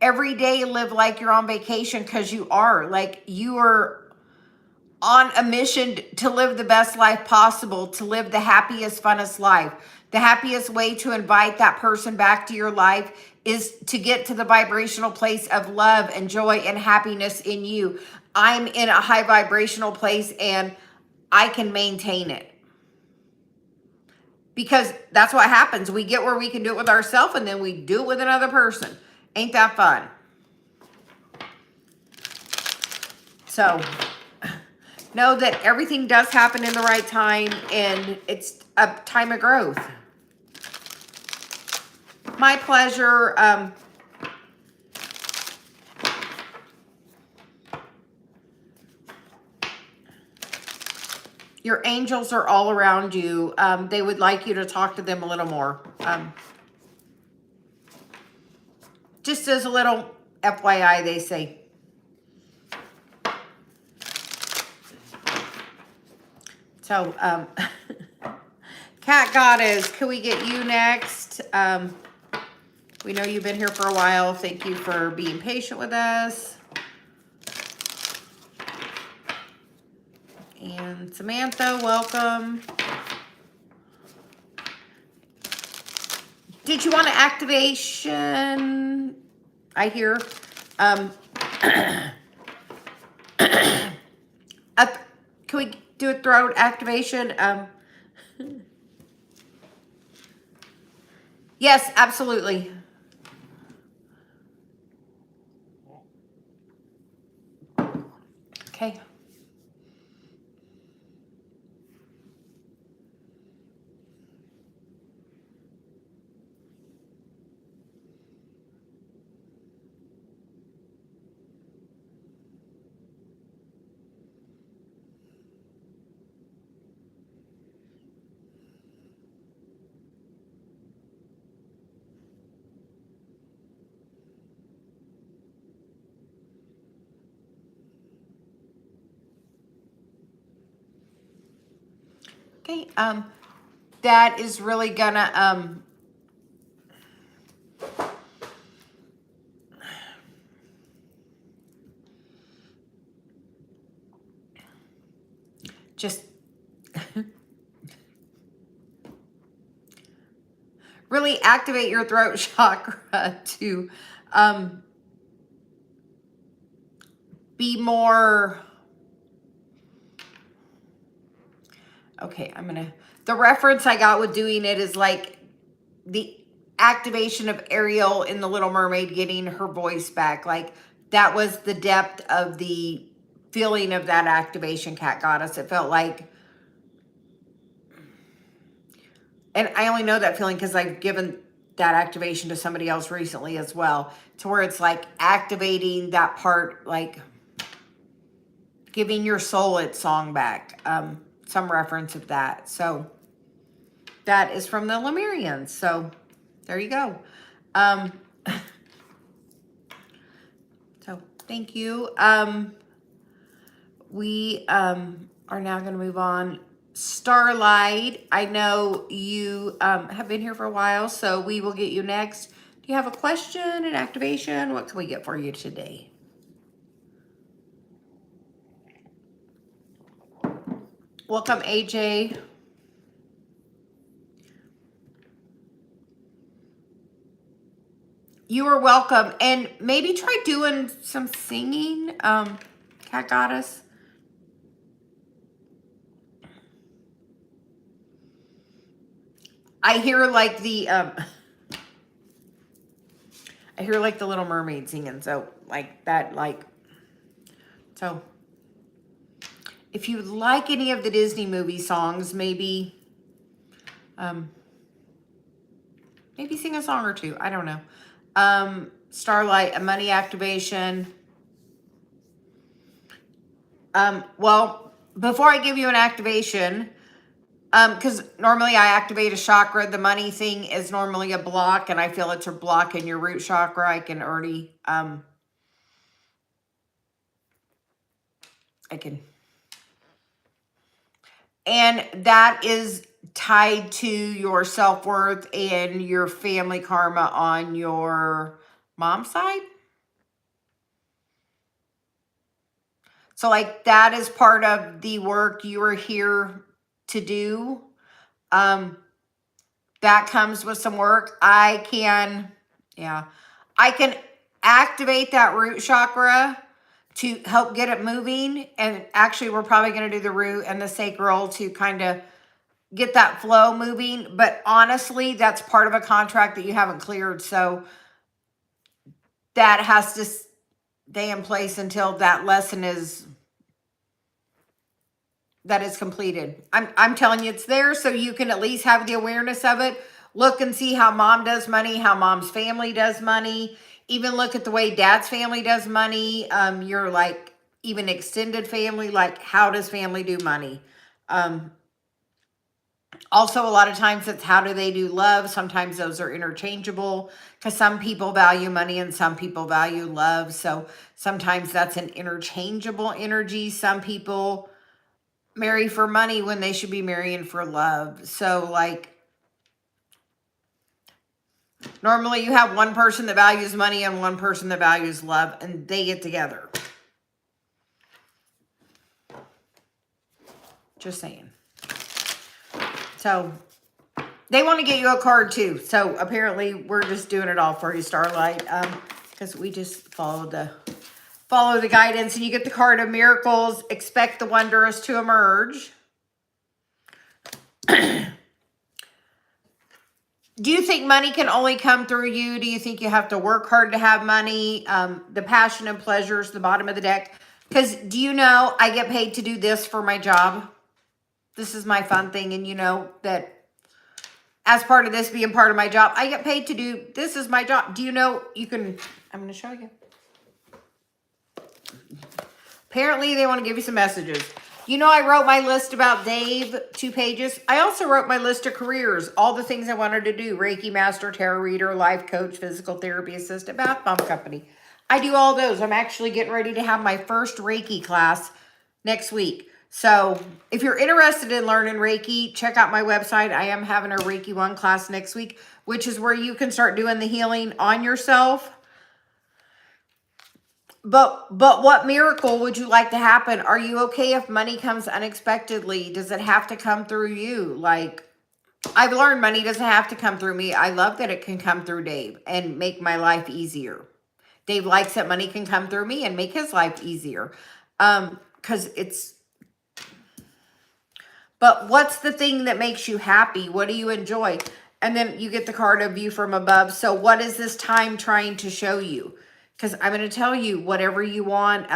Every day live like you're on vacation, because you are. Like you are on a mission to live the best life possible, to live the happiest, funnest life. The happiest way to invite that person back to your life is to get to the vibrational place of love and joy and happiness in you. I'm in a high vibrational place and I can maintain it. Because that's what happens. We get where we can do it with ourselves, and then we do it with another person. Ain't that fun? So know that everything does happen in the right time, and it's a time of growth. My pleasure. Your angels are all around you. They would like you to talk to them a little more. Just as a little FYI, they say. So, Cat Goddess, can we get you next? We know you've been here for a while. Thank you for being patient with us. And Samantha, welcome. Did you want an activation? I hear. Can we do a throat activation? Yes, absolutely. Okay. Okay, that is really gonna, just really activate your throat chakra to be more, okay, the reference I got with doing it is like the activation of Ariel in The Little Mermaid getting her voice back. Like that was the depth of the feeling of that activation, Cat Goddess. It felt like, and I only know that feeling because I've given that activation to somebody else recently as well, to where it's like activating that part, like giving your soul its song back. Some reference of that. So that is from the Lemurians. So there you go. So thank you. We are now going to move on. Starlight, I know you have been here for a while, so we will get you next. Do you have a question, an activation? What can we get for you today? Welcome, AJ. You are welcome. And maybe try doing some singing, Cat Goddess. I hear like the Little Mermaid singing, so like that, like, so if you like any of the Disney movie songs, maybe maybe sing a song or two. I don't know. Starlight, a money activation. Well, before I give you an activation, because normally I activate a chakra, the money thing is normally a block, and I feel it's a block in your root chakra. I can already, and that is tied to your self-worth and your family karma on your mom's side. So like that is part of the work you are here to do. That comes with some work. I can activate that root chakra to help get it moving. And actually we're probably going to do the root and the sacral to kind of get that flow moving. But honestly, that's part of a contract that you haven't cleared. So that has to stay in place until that lesson is completed. I'm telling you, it's there so you can at least have the awareness of it. Look and see how mom does money, how mom's family does money. Even look at the way dad's family does money. Your like even extended family, like how does family do money? Also, a lot of times it's how do they do love. Sometimes those are interchangeable because some people value money and some people value love. So sometimes that's an interchangeable energy. Some people marry for money when they should be marrying for love. So like normally you have one person that values money and one person that values love, and they get together. Just saying. So they want to get you a card too. So apparently we're just doing it all for you, Starlight, because we just follow the guidance, and you get the card of miracles. Expect the wondrous to emerge. Do you think money can only come through you? Do you think you have to work hard to have money? The passion and pleasures, the bottom of the deck. Because do you know I get paid to do this for my job? This is my fun thing. And you know that as part of this being part of my job, I get paid to do, this is my job. Do you know you can, I'm going to show you. Apparently they want to give you some messages. You know, I wrote my list about Dave, 2 pages. I also wrote my list of careers, all the things I wanted to do. Reiki master, tarot reader, life coach, physical therapy assistant, bath bomb company. I do all those. I'm actually getting ready to have my first Reiki class next week. So if you're interested in learning Reiki, check out my website. I am having a Reiki 1 class next week, which is where you can start doing the healing on yourself. But what miracle would you like to happen? Are you okay if money comes unexpectedly? Does it have to come through you? Like, I've learned money doesn't have to come through me. I love that it can come through Dave and make my life easier. Dave likes that money can come through me and make his life easier. Because it's, but what's the thing that makes you happy? What do you enjoy? And then you get the card of View from Above. So what is this time trying to show you? Because I'm going to tell you whatever you want.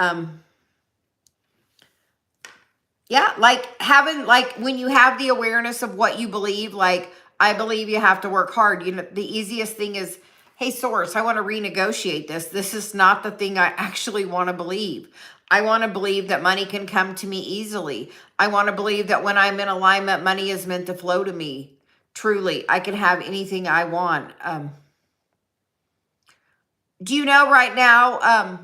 Yeah, like having, like when you have the awareness of what you believe, like I believe you have to work hard. You know, the easiest thing is, hey, source, I want to renegotiate this. This is not the thing I actually want to believe. I want to believe that money can come to me easily. I want to believe that when I'm in alignment, money is meant to flow to me. Truly, I can have anything I want. Do you know right now,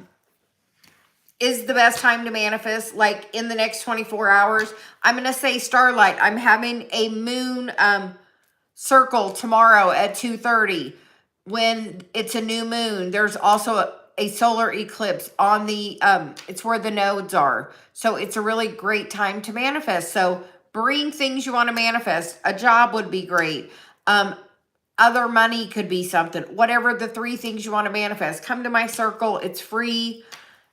is the best time to manifest, like in the next 24 hours? I'm going to say Starlight. I'm having a moon circle tomorrow at 2:30 when it's a new moon. There's also a solar eclipse on the, it's where the nodes are. So it's a really great time to manifest. So bring things you want to manifest. A job would be great. Other money could be something. Whatever the 3 things you want to manifest. Come to my circle. It's free.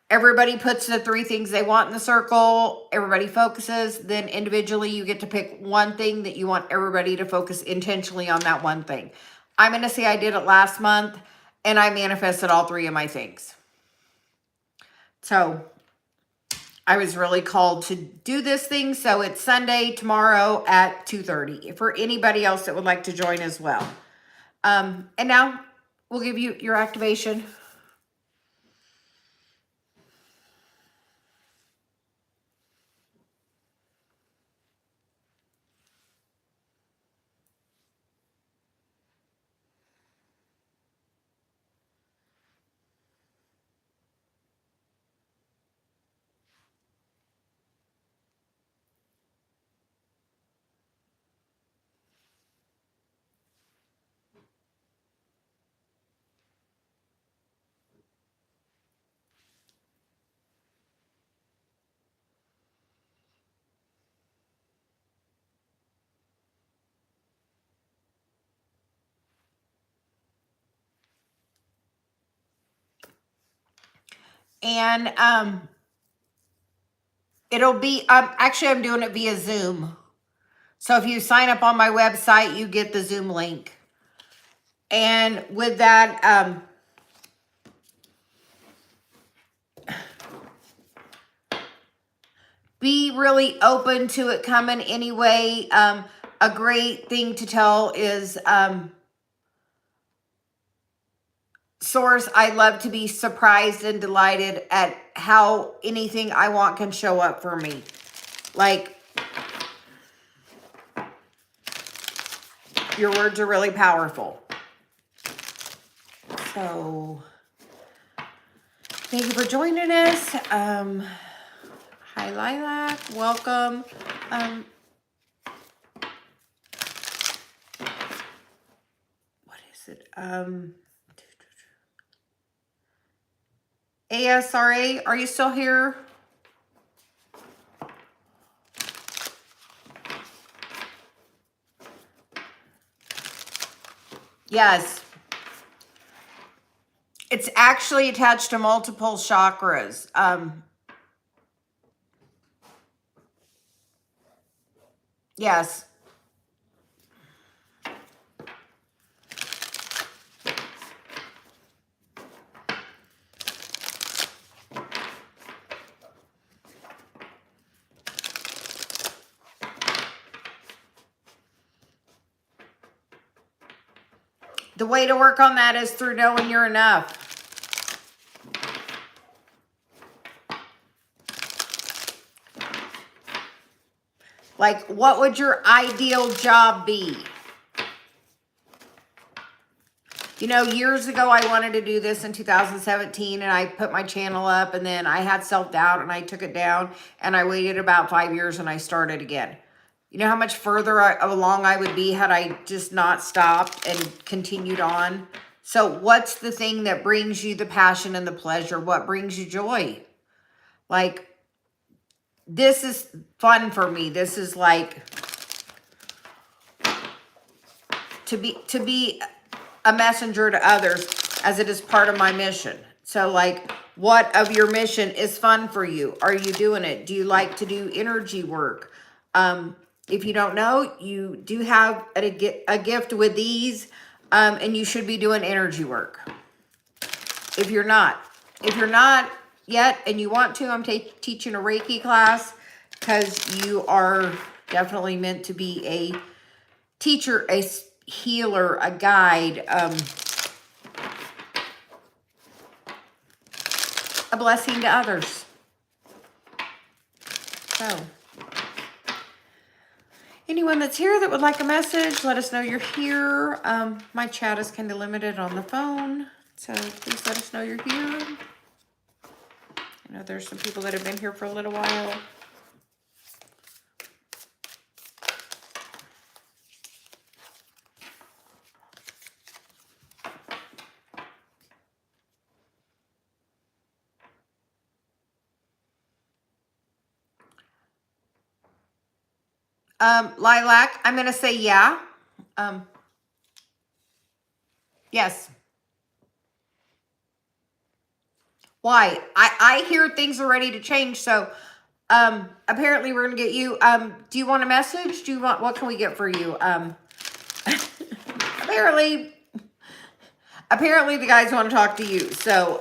Everybody puts the 3 things they want in the circle. Everybody focuses. Then individually, you get to pick one thing that you want everybody to focus intentionally on, that one thing. I'm going to say I did it last month and I manifested all 3 of my things. So I was really called to do this thing. So it's Sunday tomorrow at 2:30 for anybody else that would like to join as well. And now we'll give you your activation. And it'll be, actually I'm doing it via Zoom. So if you sign up on my website, you get the Zoom link. And with that, be really open to it coming anyway. A great thing to tell is, Source, I love to be surprised and delighted at how anything I want can show up for me. Like, your words are really powerful. So, thank you for joining us. Hi, Lilac. Welcome. What is it? ASRA, are you still here? Yes. It's actually attached to multiple chakras. Yes. The way to work on that is through knowing you're enough. Like, what would your ideal job be? You know, years ago, I wanted to do this in 2017 and I put my channel up and then I had self-doubt and I took it down and I waited about 5 years and I started again. You know how much further along I would be had I just not stopped and continued on? So what's the thing that brings you the passion and the pleasure? What brings you joy? Like, this is fun for me. This is like to be a messenger to others, as it is part of my mission. So like, what of your mission is fun for you? Are you doing it? Do you like to do energy work? If you don't know, you do have a gift with these, and you should be doing energy work. If you're not yet and you want to, I'm teaching a Reiki class, because you are definitely meant to be a teacher, a healer, a guide, a blessing to others. So, anyone that's here that would like a message, let us know you're here. My chat is kind of limited on the phone, so please let us know you're here. I know there's some people that have been here for a little while. Lilac, I'm going to say yeah. Yes. Why? I hear things are ready to change, so apparently we're going to get you. Do you want a message? Do you want, what can we get for you? Apparently the guys want to talk to you. So,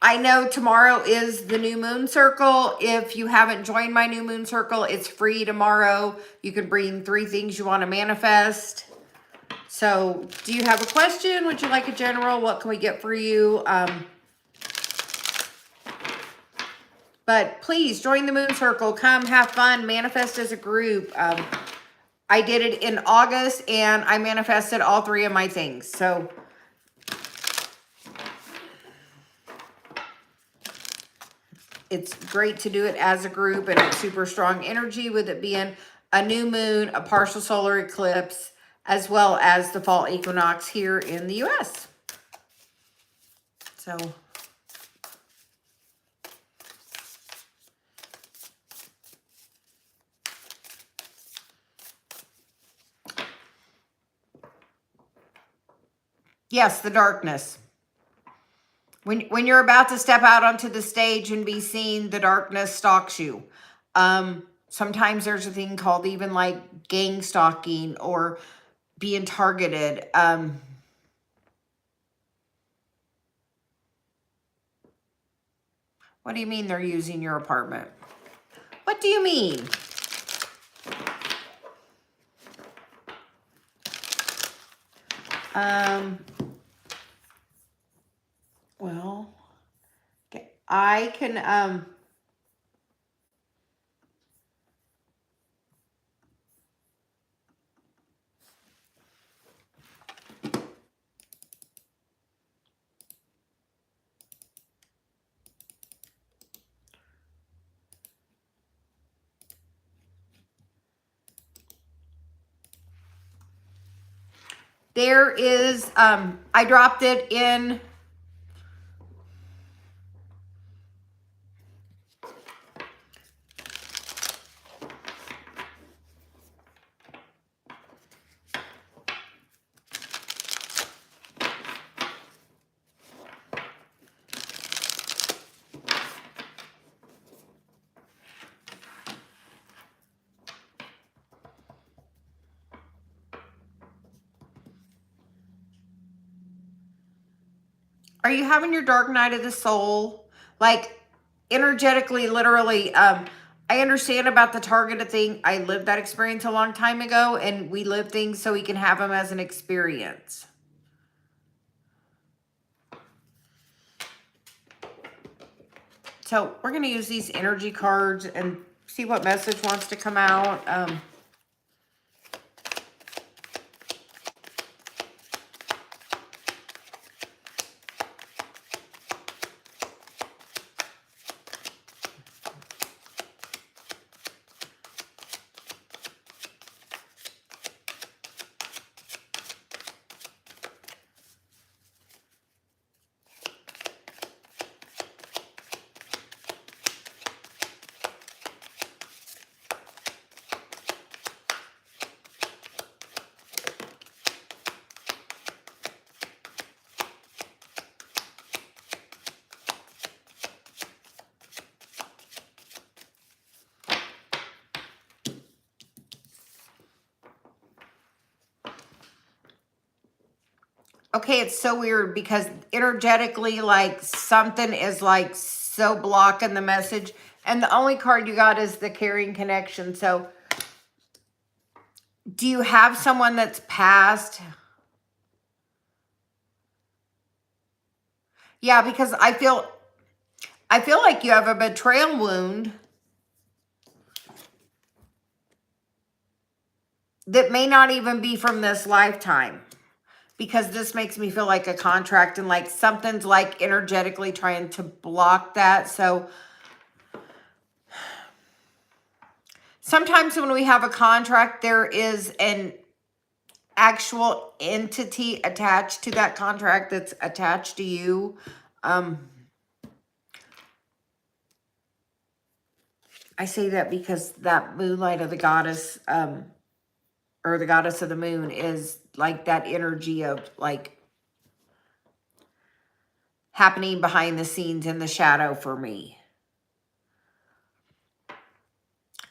I know tomorrow is the new moon circle. If you haven't joined my new moon circle, it's free tomorrow. You can bring 3 things you want to manifest. So, do you have a question? Would you like a general? What can we get for you? But please join the moon circle. Come have fun. Manifest as a group. I did it in August and I manifested all 3 of my things. So, it's great to do it as a group, and it's super strong energy with it being a new moon, a partial solar eclipse, as well as the fall equinox here in the US. So, yes, the darkness. When you're about to step out onto the stage and be seen, the darkness stalks you. Sometimes there's a thing called even like gang stalking or being targeted. What do you mean they're using your apartment? What do you mean? Well, okay, I can, there is, I dropped it in, are you having your dark night of the soul? Like, energetically, literally, I understand about the targeted thing. I lived that experience a long time ago, and we live things so we can have them as an experience. So we're going to use these energy cards and see what message wants to come out. Okay, it's so weird because energetically, like something is like so blocking the message. And the only card you got is the caring connection. So do you have someone that's passed? Yeah, because I feel like you have a betrayal wound that may not even be from this lifetime. Because this makes me feel like a contract and like something's like energetically trying to block that. So sometimes when we have a contract, there is an actual entity attached to that contract that's attached to you. I say that because that moonlight of the goddess, or the goddess of the moon is like that energy of like happening behind the scenes in the shadow for me.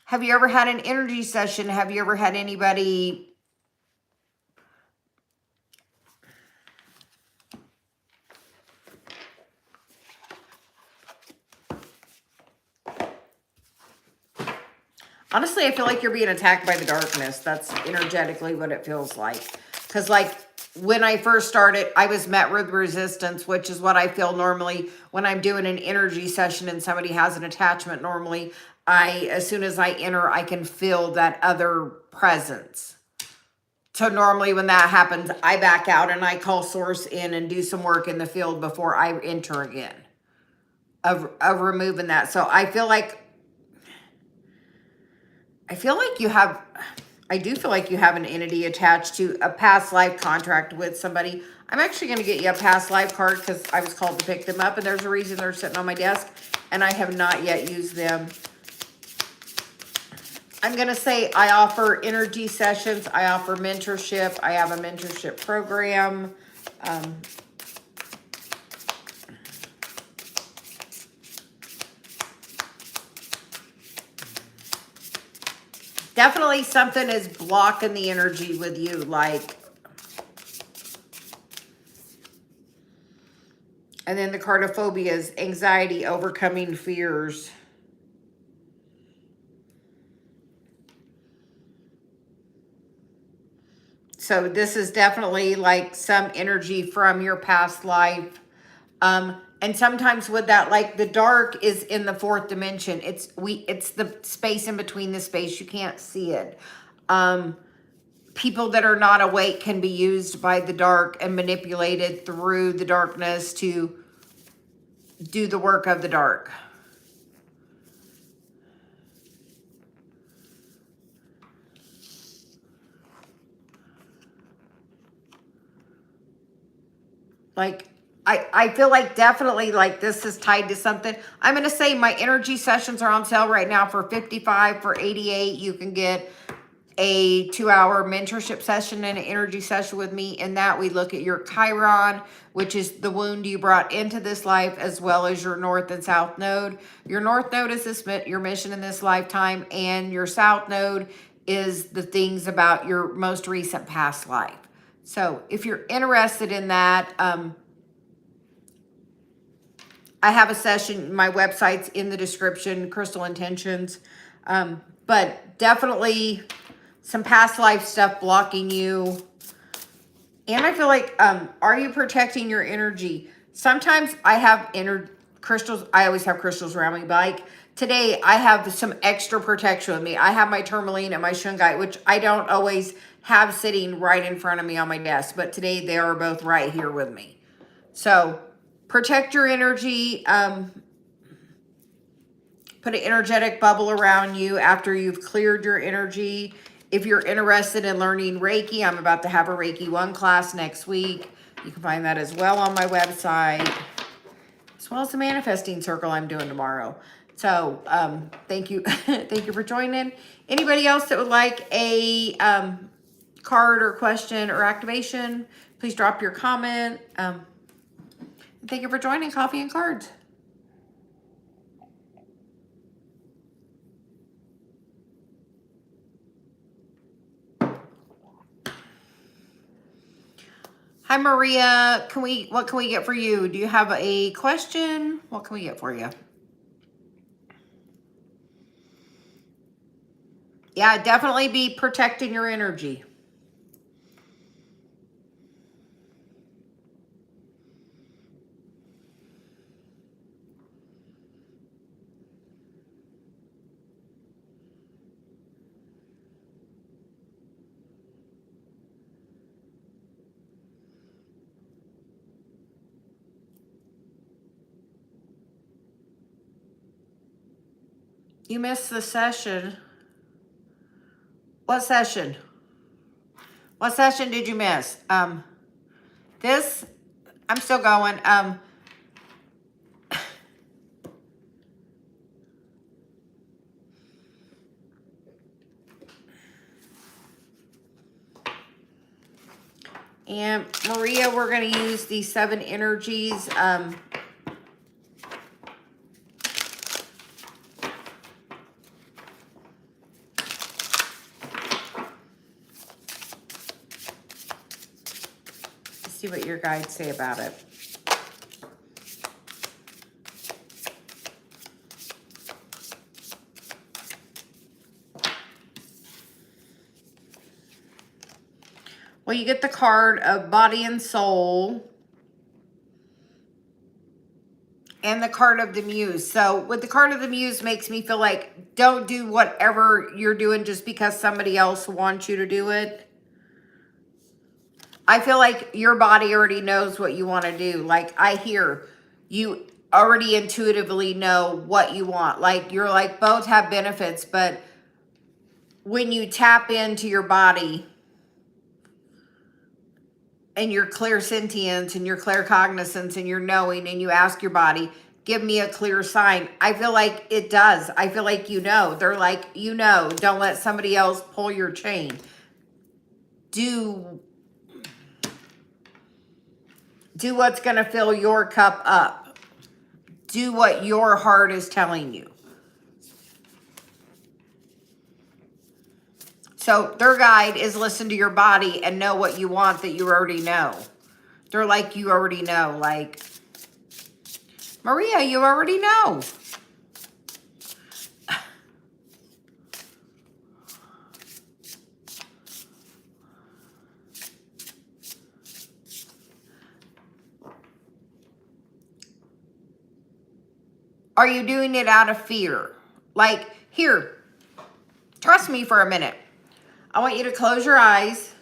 Have you ever had an energy session? Have you ever had anybody... Honestly, I feel like you're being attacked by the darkness. That's energetically what it feels like. Because like when I first started, I was met with resistance, which is what I feel normally when I'm doing an energy session and somebody has an attachment. Normally, as soon as I enter, I can feel that other presence. So normally when that happens, I back out and I call source in and do some work in the field before I enter again of removing that. So I feel like you have, I do feel like you have an entity attached to a past life contract with somebody. I'm actually going to get you a past life card because I was called to pick them up and there's a reason they're sitting on my desk and I have not yet used them. I'm going to say I offer energy sessions. I offer mentorship. I have a mentorship program. Definitely something is blocking the energy with you, like. And then the card of phobias, anxiety, overcoming fears. So this is definitely like some energy from your past life. And sometimes with that, like the dark is in the fourth dimension. It's the space in between the space. You can't see it. People that are not awake can be used by the dark and manipulated through the darkness to do the work of the dark. Like, I feel like definitely like this is tied to something. I'm going to say my energy sessions are on sale right now for $55. For $88, you can get a 2-hour mentorship session and an energy session with me. In that, we look at your Chiron, which is the wound you brought into this life, as well as your north and south node. Your north node is your mission in this lifetime, and your south node is the things about your most recent past life. So if you're interested in that, I have a session, my website's in the description, Crystal Intentions. But definitely some past life stuff blocking you. And I feel like, are you protecting your energy? Sometimes I have crystals. I always have crystals around me. But like today, I have some extra protection with me. I have my tourmaline and my shungite, which I don't always have sitting right in front of me on my desk. But today, they are both right here with me. So protect your energy. Put an energetic bubble around you after you've cleared your energy. If you're interested in learning Reiki, I'm about to have a Reiki 1 class next week. You can find that as well on my website, as well as the manifesting circle I'm doing tomorrow. So thank you. Thank you for joining. Anybody else that would like a card or question or activation, please drop your comment. Thank you for joining Coffee and Cards. Hi, Maria. What can we get for you? Do you have a question? What can we get for you? Yeah, definitely be protecting your energy. You missed the session. What session? What session did you miss? This, I'm still going. And Maria, we're going to use these 7 energies. See what your guides say about it. Well, you get the card of body and soul and the card of the muse. So with the card of the muse makes me feel like don't do whatever you're doing just because somebody else wants you to do it. I feel like your body already knows what you want to do. Like I hear you already intuitively know what you want. Like you're like both have benefits, but when you tap into your body and your clairsentience and your claircognizance and your knowing and you ask your body, give me a clear sign. I feel like it does. I feel like you know. They're like, you know, don't let somebody else pull your chain. Do what's going to fill your cup up. Do what your heart is telling you. So their guide is listen to your body and know what you want that you already know. They're like, you already know. Like, Maria, you already know. Are you doing it out of fear? Like, here, trust me for a minute. I want you to close your eyes.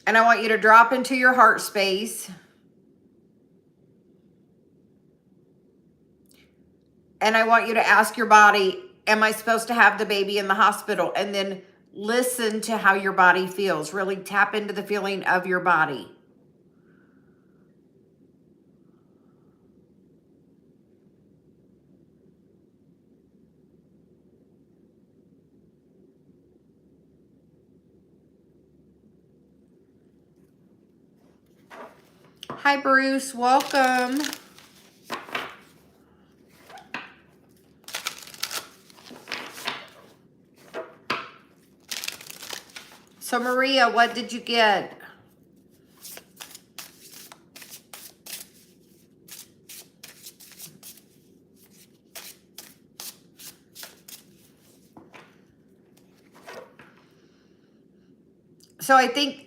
And I want you to drop into your heart space. And I want you to ask your body, am I supposed to have the baby in the hospital? And then listen to how your body feels. Really tap into the feeling of your body. Hi, Bruce. Welcome. So, Maria, what did you get? So, I think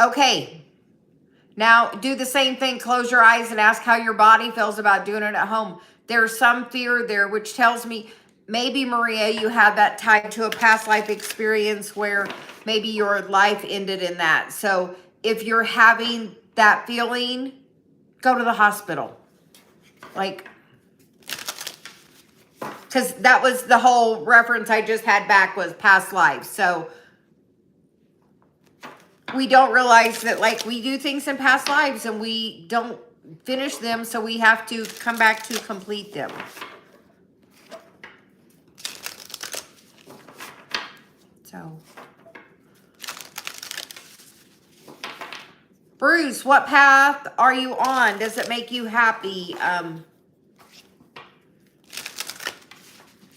okay, now do the same thing. Close your eyes and ask how your body feels about doing it at home. There's some fear there, which tells me maybe, Maria, you had that tied to a past life experience where maybe your life ended in that. So if you're having that feeling, go to the hospital. Like, because that was the whole reference I just had back was past life. So we don't realize that, like, we do things in past lives and we don't finish them, so we have to come back to complete them. So, Bruce, what path are you on? Does it make you happy?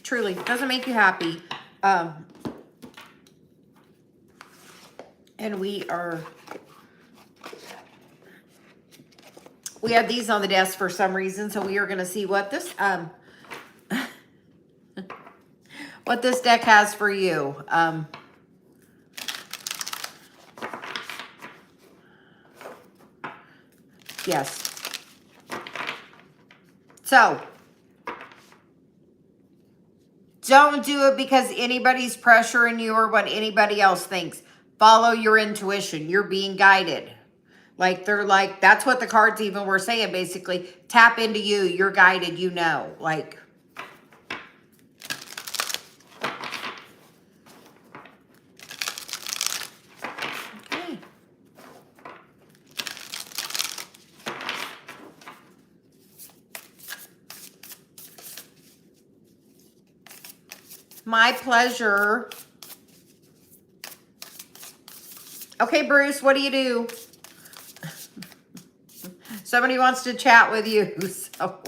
Truly, doesn't make you happy. And we have these on the desk for some reason, so we are going to see what this what this deck has for you. Yes. So, don't do it because anybody's pressuring you or what anybody else thinks. Follow your intuition. You're being guided. Like, they're like, that's what the cards even were saying, basically. Tap into you. You're guided, you know. Like, okay. My pleasure. Okay, Bruce, what do you do? Somebody wants to chat with you, so.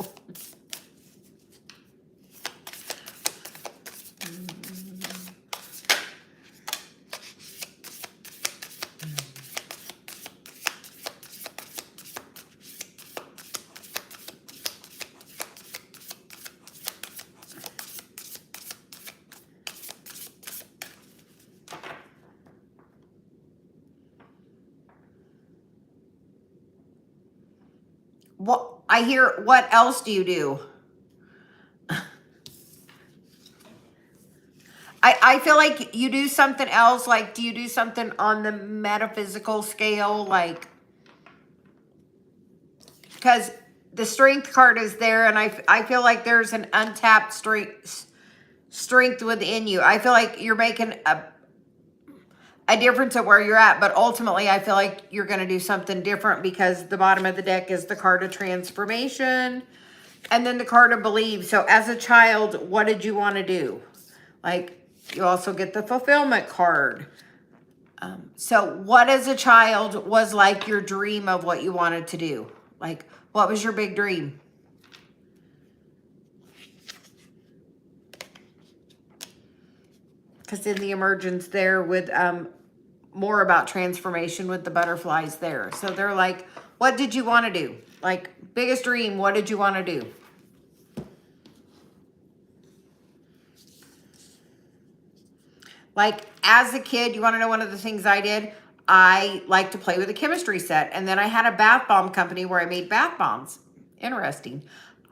What I hear, what else do you do? I feel like you do something else. Like, do you do something on the metaphysical scale? Like, because the strength card is there, and I feel like there's an untapped strength within you. I feel like you're making a difference at where you're at, but ultimately I feel like you're going to do something different because the bottom of the deck is the card of transformation and then the card of believe. So as a child, what did you want to do? Like, you also get the fulfillment card. So what as a child was like your dream of what you wanted to do? Like, what was your big dream? Because in the emergence there with more about transformation with the butterflies there. So they're like, what did you want to do? Like, biggest dream, what did you want to do? Like, as a kid, you want to know one of the things I did? I like to play with a chemistry set. And then I had a bath bomb company where I made bath bombs. Interesting.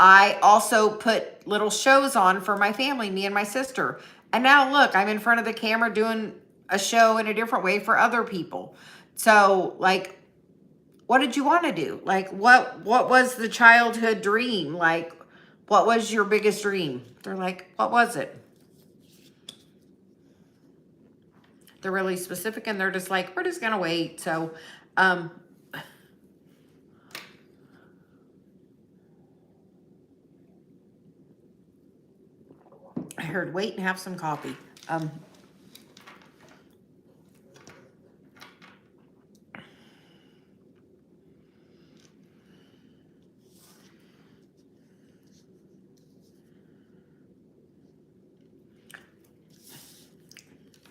I also put little shows on for my family, me and my sister. And now look, I'm in front of the camera doing a show in a different way for other people. So, like, what did you want to do? Like, what was the childhood dream? Like, what was your biggest dream? They're like, what was it? They're really specific, and they're just like, we're just going to wait. So, I heard wait and have some coffee.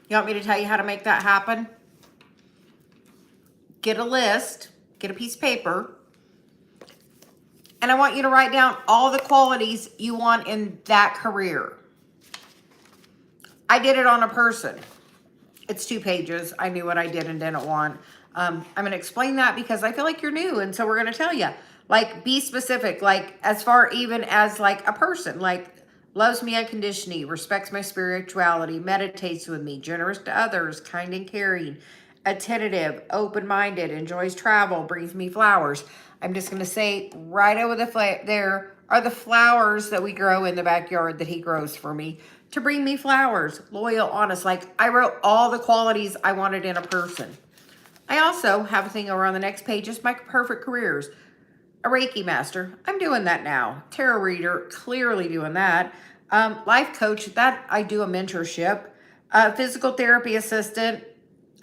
You want me to tell you how to make that happen? Get a list, get a piece of paper, and I want you to write down all the qualities you want in that career. I did it on a person. It's 2 pages. I knew what I did and didn't want. I'm going to explain that because I feel like you're new, and so we're going to tell you. Like, be specific, like, as far even as, like, a person, like, loves me unconditionally, respects my spirituality, meditates with me, generous to others, kind and caring, attentive, open-minded, enjoys travel, brings me flowers. I'm just going to say right over there are the flowers that we grow in the backyard that he grows for me to bring me flowers. Loyal, honest. Like, I wrote all the qualities I wanted in a person. I also have a thing over on the next page, is my perfect careers. A Reiki master, I'm doing that now. Tarot reader, clearly doing that. Life coach, that I do a mentorship. Physical therapy assistant,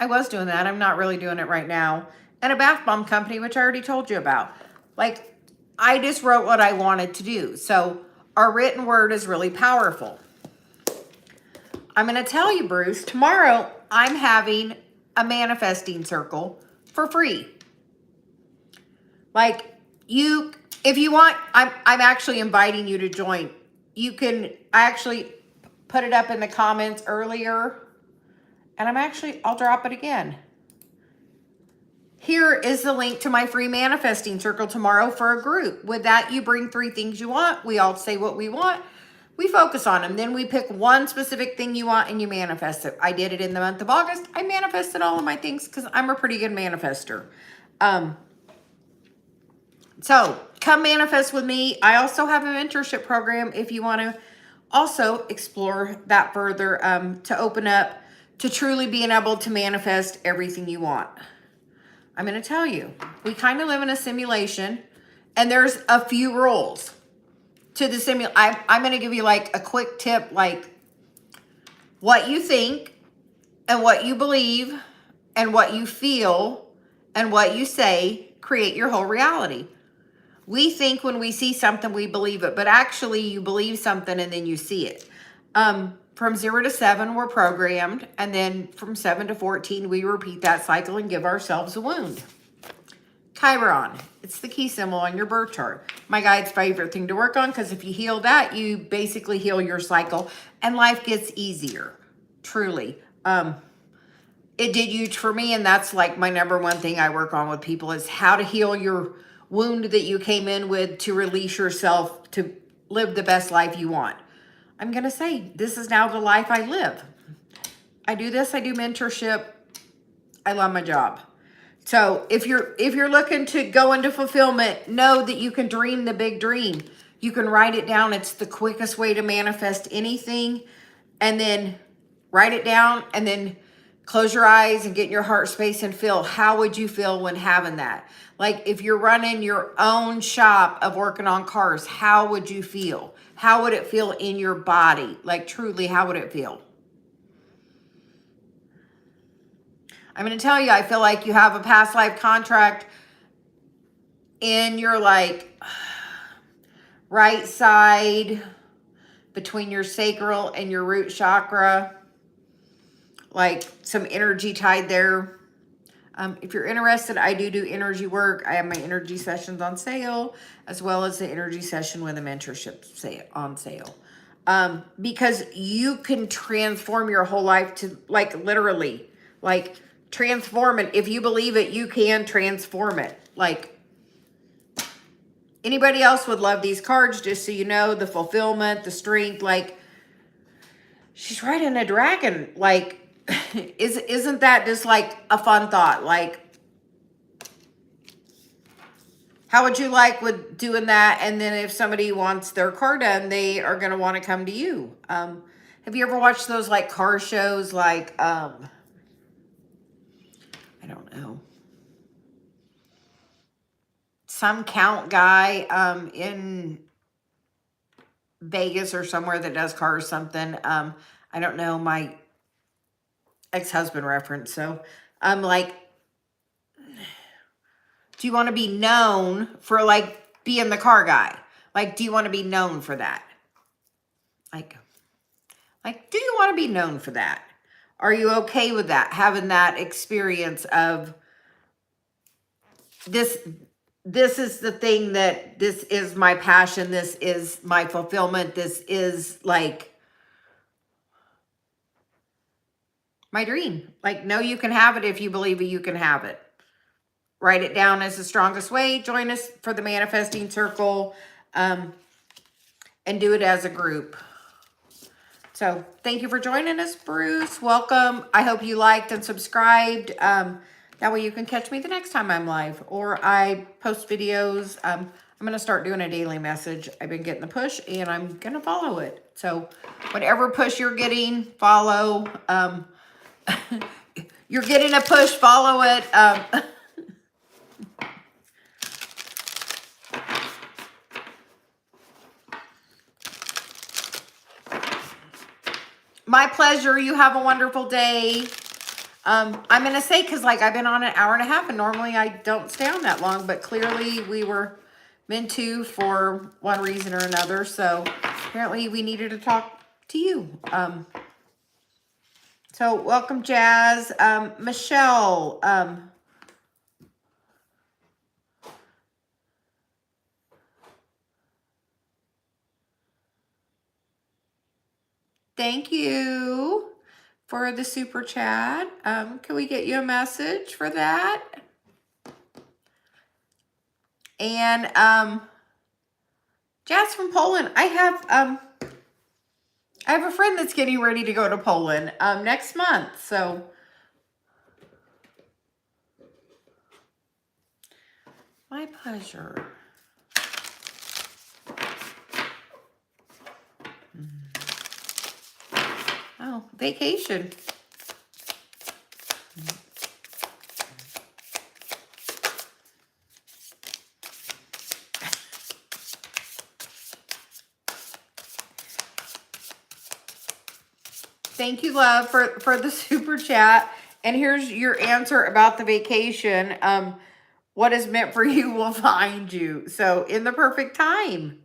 I was doing that. I'm not really doing it right now. And a bath bomb company, which I already told you about. Like, I just wrote what I wanted to do. So our written word is really powerful. I'm going to tell you, Bruce, tomorrow I'm having a manifesting circle for free. Like you, if you want, I'm actually inviting you to join. You can, I actually put it up in the comments earlier, and I'll drop it again. Here is the link to my free manifesting circle tomorrow for a group. With that, you bring 3 things you want. We all say what we want. We focus on them. Then we pick one specific thing you want and you manifest it. I did it in the month of August. I manifested all of my things because I'm a pretty good manifester. So come manifest with me. I also have a mentorship program if you want to also explore that further, to open up to truly being able to manifest everything you want. I'm going to tell you, we kind of live in a simulation, and there's a few rules to the simulation. I'm going to give you like a quick tip, like what you think and what you believe and what you feel and what you say create your whole reality. We think when we see something, we believe it, but actually you believe something and then you see it. From 0 to 7, we're programmed. And then from 7 to 14, we repeat that cycle and give ourselves a wound. Chiron, it's the key symbol on your birth chart. My guide's favorite thing to work on, because if you heal that, you basically heal your cycle and life gets easier, truly. It did huge for me, and that's like my #1 thing I work on with people is how to heal your wound that you came in with to release yourself to live the best life you want. I'm going to say, this is now the life I live. I do this, I do mentorship. I love my job. So if you're looking to go into fulfillment, know that you can dream the big dream. You can write it down. It's the quickest way to manifest anything. And then write it down and then close your eyes and get in your heart space and feel, how would you feel when having that? Like if you're running your own shop of working on cars, how would you feel? How would it feel in your body? Like truly, how would it feel? I'm going to tell you, I feel like you have a past life contract in your like right side between your sacral and your root chakra. Like some energy tied there. If you're interested, I do energy work. I have my energy sessions on sale, as well as the energy session with a mentorship on sale. Because you can transform your whole life to like literally, like transform it. If you believe it, you can transform it. Like anybody else would love these cards, just so you know, the fulfillment, the strength, like she's riding a dragon. Like, isn't that just like a fun thought? Like, how would you like with doing that? And then if somebody wants their car done, they are going to want to come to you. Have you ever watched those like car shows? Like, I don't know. Some count guy, in Vegas or somewhere that does cars or something. I don't know, my ex-husband reference. So I'm like, do you want to be known for like being the car guy? Like, do you want to be known for that? Like, do you want to be known for that? Are you okay with that? Having that experience of this is the thing that this is my passion. This is my fulfillment. This is like my dream. Like, no, you can have it if you believe it, you can have it. Write it down as the strongest way. Join us for the manifesting circle, and do it as a group. So thank you for joining us, Bruce. Welcome. I hope you liked and subscribed. That way you can catch me the next time I'm live or I post videos. I'm going to start doing a daily message. I've been getting the push and I'm going to follow it. So whatever push you're getting, follow. You're getting a push, follow it. My pleasure. You have a wonderful day. I'm going to say, because like I've been on an hour and a half and normally I don't stay on that long, but clearly we were meant to for one reason or another. So apparently we needed to talk to you. So welcome, Jazz. Michelle. Thank you for the super chat. Can we get you a message for that? And Jazz from Poland. I have a friend that's getting ready to go to Poland next month. So my pleasure. Oh, vacation. Thank you, love, for the super chat. And here's your answer about the vacation. What is meant for you will find you. So in the perfect time.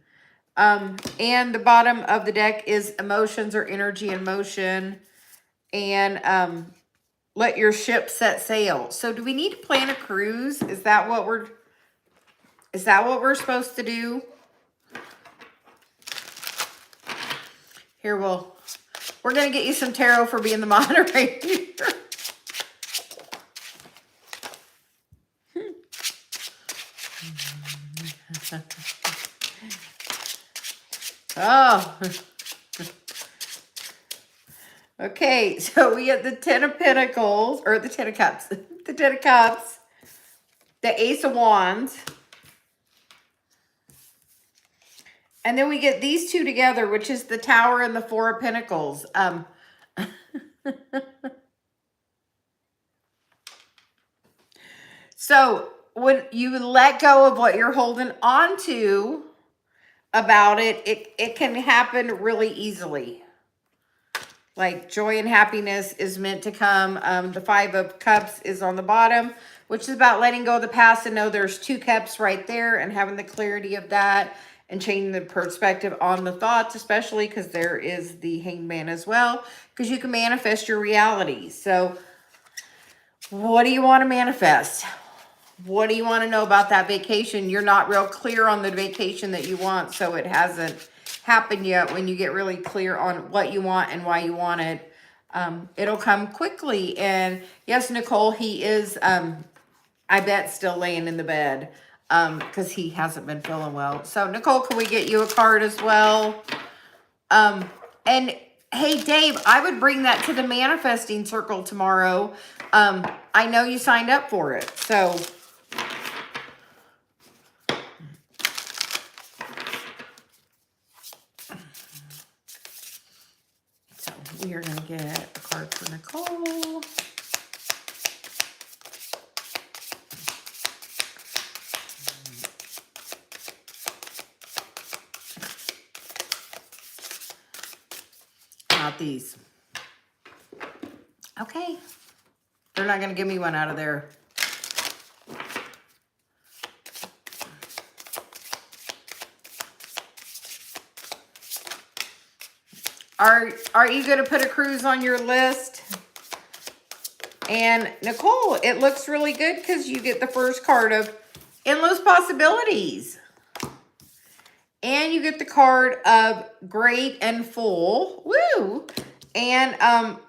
And the bottom of the deck is emotions or energy in motion. And let your ship set sail. So do we need to plan a cruise? Is that what we're supposed to do? Here, we're going to get you some tarot for being the moderator. Oh. Okay, so we get the Ten of Pentacles, or the Ten of Cups. The Ten of Cups. The Ace of Wands. And then we get these two together, which is the Tower and the Four of Pentacles. So when you let go of what you're holding on to about it, it can happen really easily. Like joy and happiness is meant to come. The Five of Cups is on the bottom, which is about letting go of the past and know there's two cups right there and having the clarity of that and changing the perspective on the thoughts, especially because there is the Hangman as well, because you can manifest your reality. So what do you want to manifest? What do you want to know about that vacation? You're not real clear on the vacation that you want, so it hasn't happened yet. When you get really clear on what you want and why you want it, it'll come quickly. And yes, Nicole, he is, I bet, still laying in the bed because he hasn't been feeling well. So Nicole, can we get you a card as well? And hey, Dave, I would bring that to the manifesting circle tomorrow. I know you signed up for it, so... We are going to get a card for Nicole. Not these. Okay. They're not going to give me one out of there. Are you going to put a cruise on your list? And Nicole, it looks really good because you get the first card of endless possibilities. And you get the card of great and full. Woo! And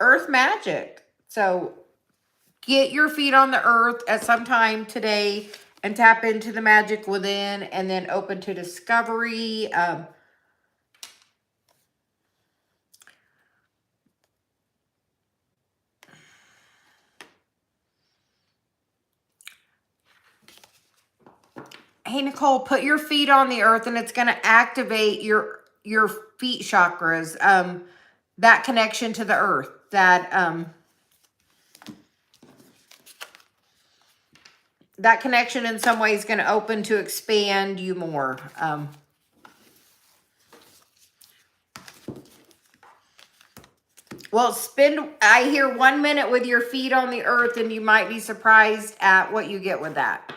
earth magic. So get your feet on the earth at some time today and tap into the magic within, and then open to discovery. Hey, Nicole, put your feet on the earth and it's going to activate your feet chakras. That connection to the earth. That connection in some way is going to open to expand you more. Well, I hear 1 minute with your feet on the earth and you might be surprised at what you get with that.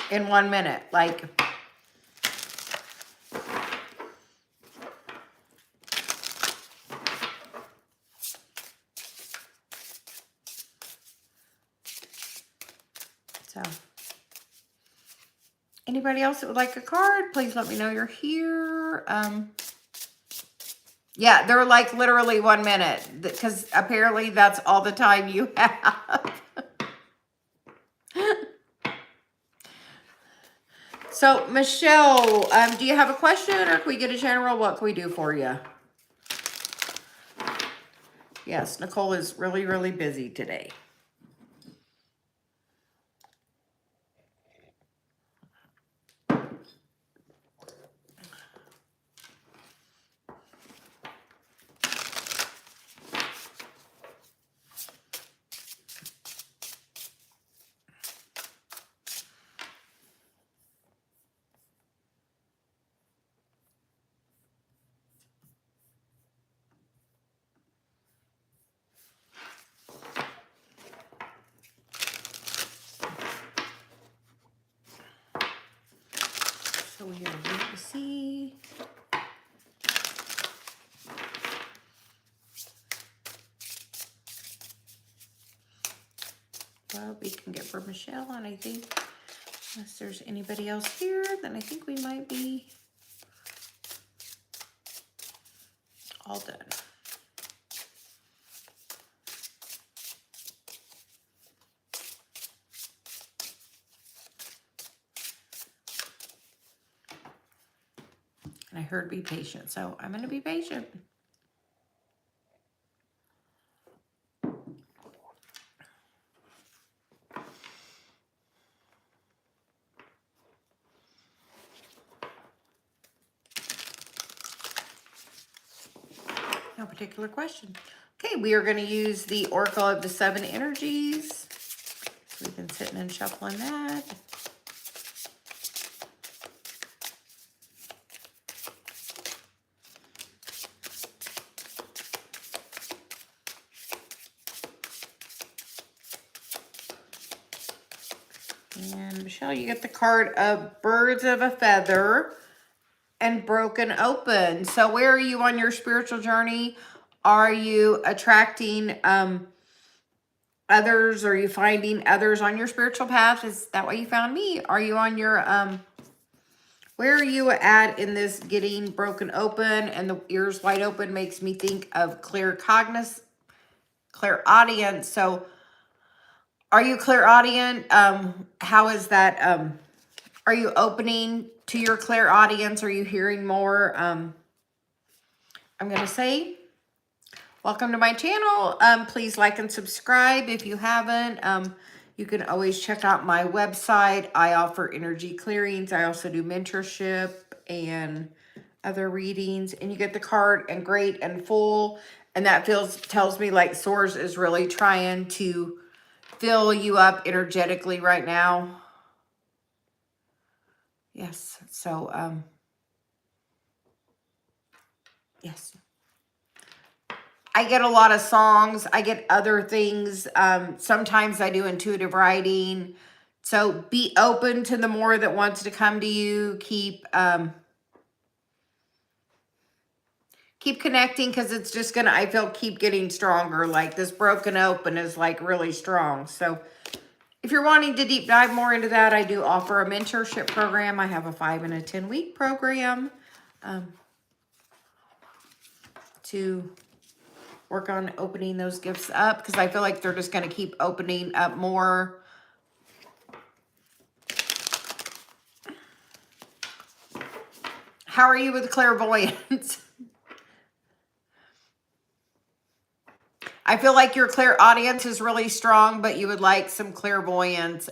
In 1 minute, like... Anybody else that would like a card, please let me know you're here. Yeah, they're like literally 1 minute because apparently that's all the time you have. So, Michelle, do you have a question or can we get a general? What can we do for you? Yes, Nicole is really, really busy today. So we are going to see. Well, we can get for Michelle, and I think unless there's anybody else here, then I think we might be all done. And I heard be patient, so I'm going to be patient. No particular question. Okay, we are going to use the Oracle of the Seven Energies. So we've been sitting and shuffling that. And Michelle, you get the card of Birds of a Feather and Broken Open. So where are you on your spiritual journey? Are you attracting others? Are you finding others on your spiritual path? Is that why you found me? Are you on your where are you at in this getting broken open? And the ears wide open makes me think of clairaudience. So are you clairaudient? How is that? Are you opening to your clairaudience? Are you hearing more? I'm going to say, welcome to my channel. Please like and subscribe if you haven't. You can always check out my website. I offer energy clearings. I also do mentorship and other readings. And you get the card and great and full. And that tells me like Source is really trying to fill you up energetically right now. Yes. So, yes. I get a lot of songs. I get other things. Sometimes I do intuitive writing. So be open to the more that wants to come to you. Keep connecting because it's just going to, I feel, keep getting stronger. Like this broken open is like really strong. So if you're wanting to deep dive more into that, I do offer a mentorship program. I have a 5 and a 10-week program to work on opening those gifts up because I feel like they're just going to keep opening up more. How are you with clairvoyance? I feel like your clairaudience is really strong, but you would like some clairvoyance.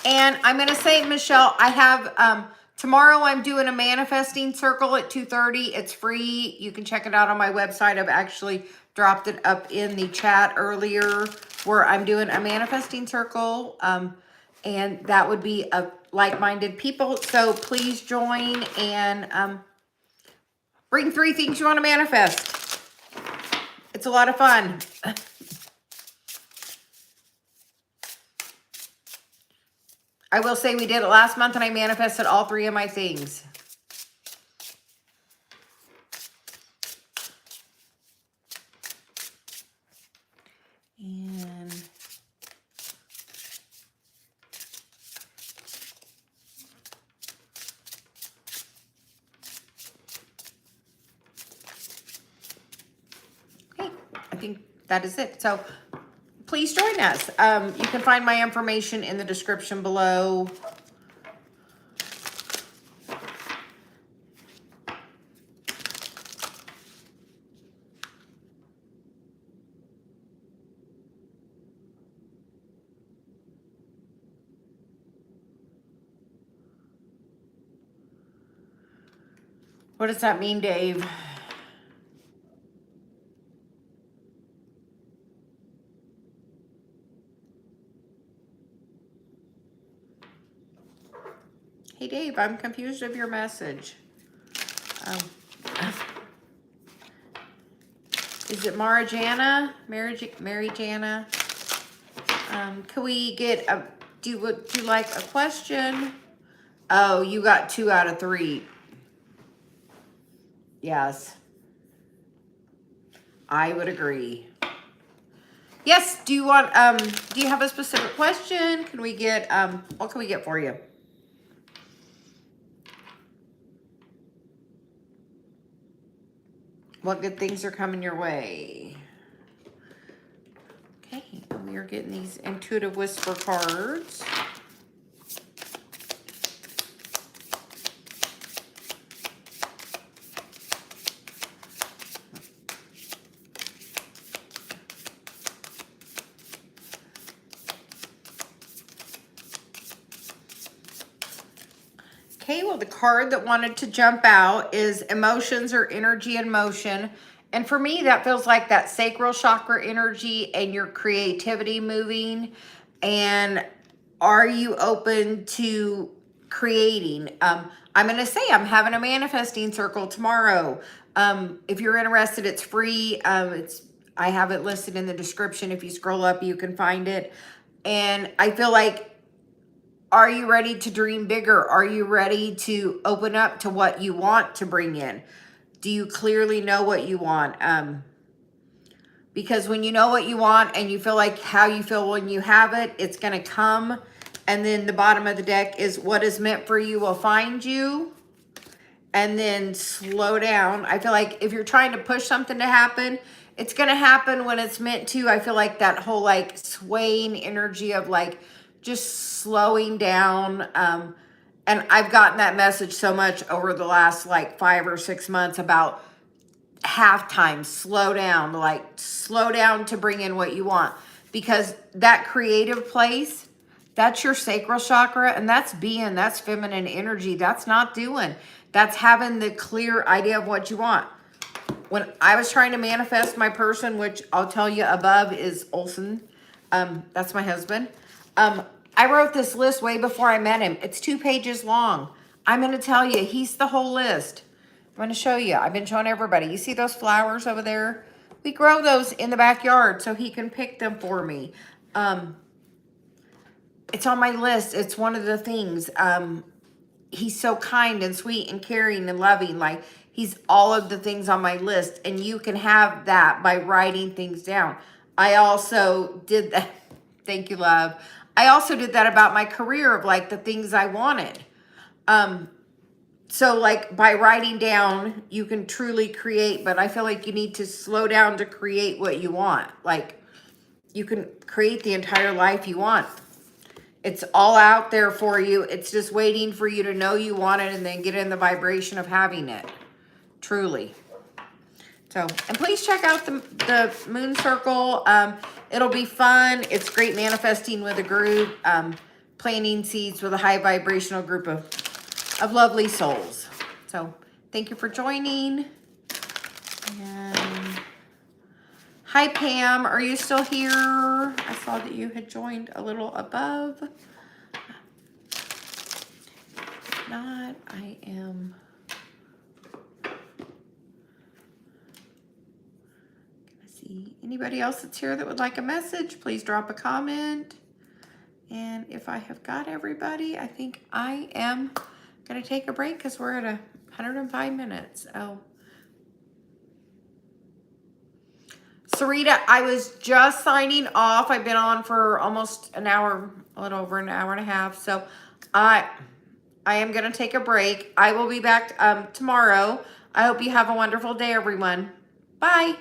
And I'm going to say, Michelle, I have, tomorrow I'm doing a manifesting circle at 2:30. It's free. You can check it out on my website. I've actually dropped it up in the chat earlier where I'm doing a manifesting circle. And that would be of like-minded people. So please join and bring 3 things you want to manifest. It's a lot of fun. I will say we did it last month and I manifested all 3 of my things. And okay, I think that is it. So please join us. You can find my information in the description below. What does that mean, Dave? Hey, Dave, I'm confused of your message. Is it Mary Jana? Can we get a, do you like a question? Oh, you got 2 out of 3. Yes. I would agree. Yes, do you want, do you have a specific question? Can we get, what can we get for you? What good things are coming your way? Okay, we are getting these intuitive whisper cards. Okay, well, the card that wanted to jump out is emotions or energy in motion. And for me, that feels like that sacral chakra energy and your creativity moving. And are you open to creating? I'm going to say I'm having a manifesting circle tomorrow. If you're interested, it's free. I have it listed in the description. If you scroll up, you can find it. And I feel like, are you ready to dream bigger? Are you ready to open up to what you want to bring in? Do you clearly know what you want? Because when you know what you want and you feel like how you feel when you have it, it's going to come. And then the bottom of the deck is what is meant for you will find you. And then slow down. I feel like if you're trying to push something to happen, it's going to happen when it's meant to. I feel like that whole like swaying energy of like just slowing down. And I've gotten that message so much over the last like 5 or 6 months about halftime, slow down, like slow down to bring in what you want. Because that creative place, that's your sacral chakra, and that's being, that's feminine energy. That's not doing. That's having the clear idea of what you want. When I was trying to manifest my person, which I'll tell you above is Olson, that's my husband. I wrote this list way before I met him. It's 2 pages long. I'm going to tell you, he's the whole list. I'm going to show you. I've been showing everybody. You see those flowers over there? We grow those in the backyard so he can pick them for me. It's on my list. It's one of the things. He's so kind and sweet and caring and loving. Like, he's all of the things on my list. And you can have that by writing things down. I also did that. Thank you, love. I also did that about my career of like the things I wanted. So like by writing down, you can truly create, but I feel like you need to slow down to create what you want. Like, you can create the entire life you want. It's all out there for you. It's just waiting for you to know you want it and then get in the vibration of having it. Truly. So, and please check out the moon circle. It'll be fun. It's great manifesting with a group, planting seeds with a high vibrational group of lovely souls. So, thank you for joining. And hi, Pam. Are you still here? I saw that you had joined a little above. If not, I am gonna see anybody else that's here that would like a message. Please drop a comment. And if I have got everybody, I think I am going to take a break because we're at 105 minutes. Oh. Sarita, I was just signing off. I've been on for almost an hour, a little over an hour and a half. So I am going to take a break. I will be back tomorrow. I hope you have a wonderful day, everyone. Bye.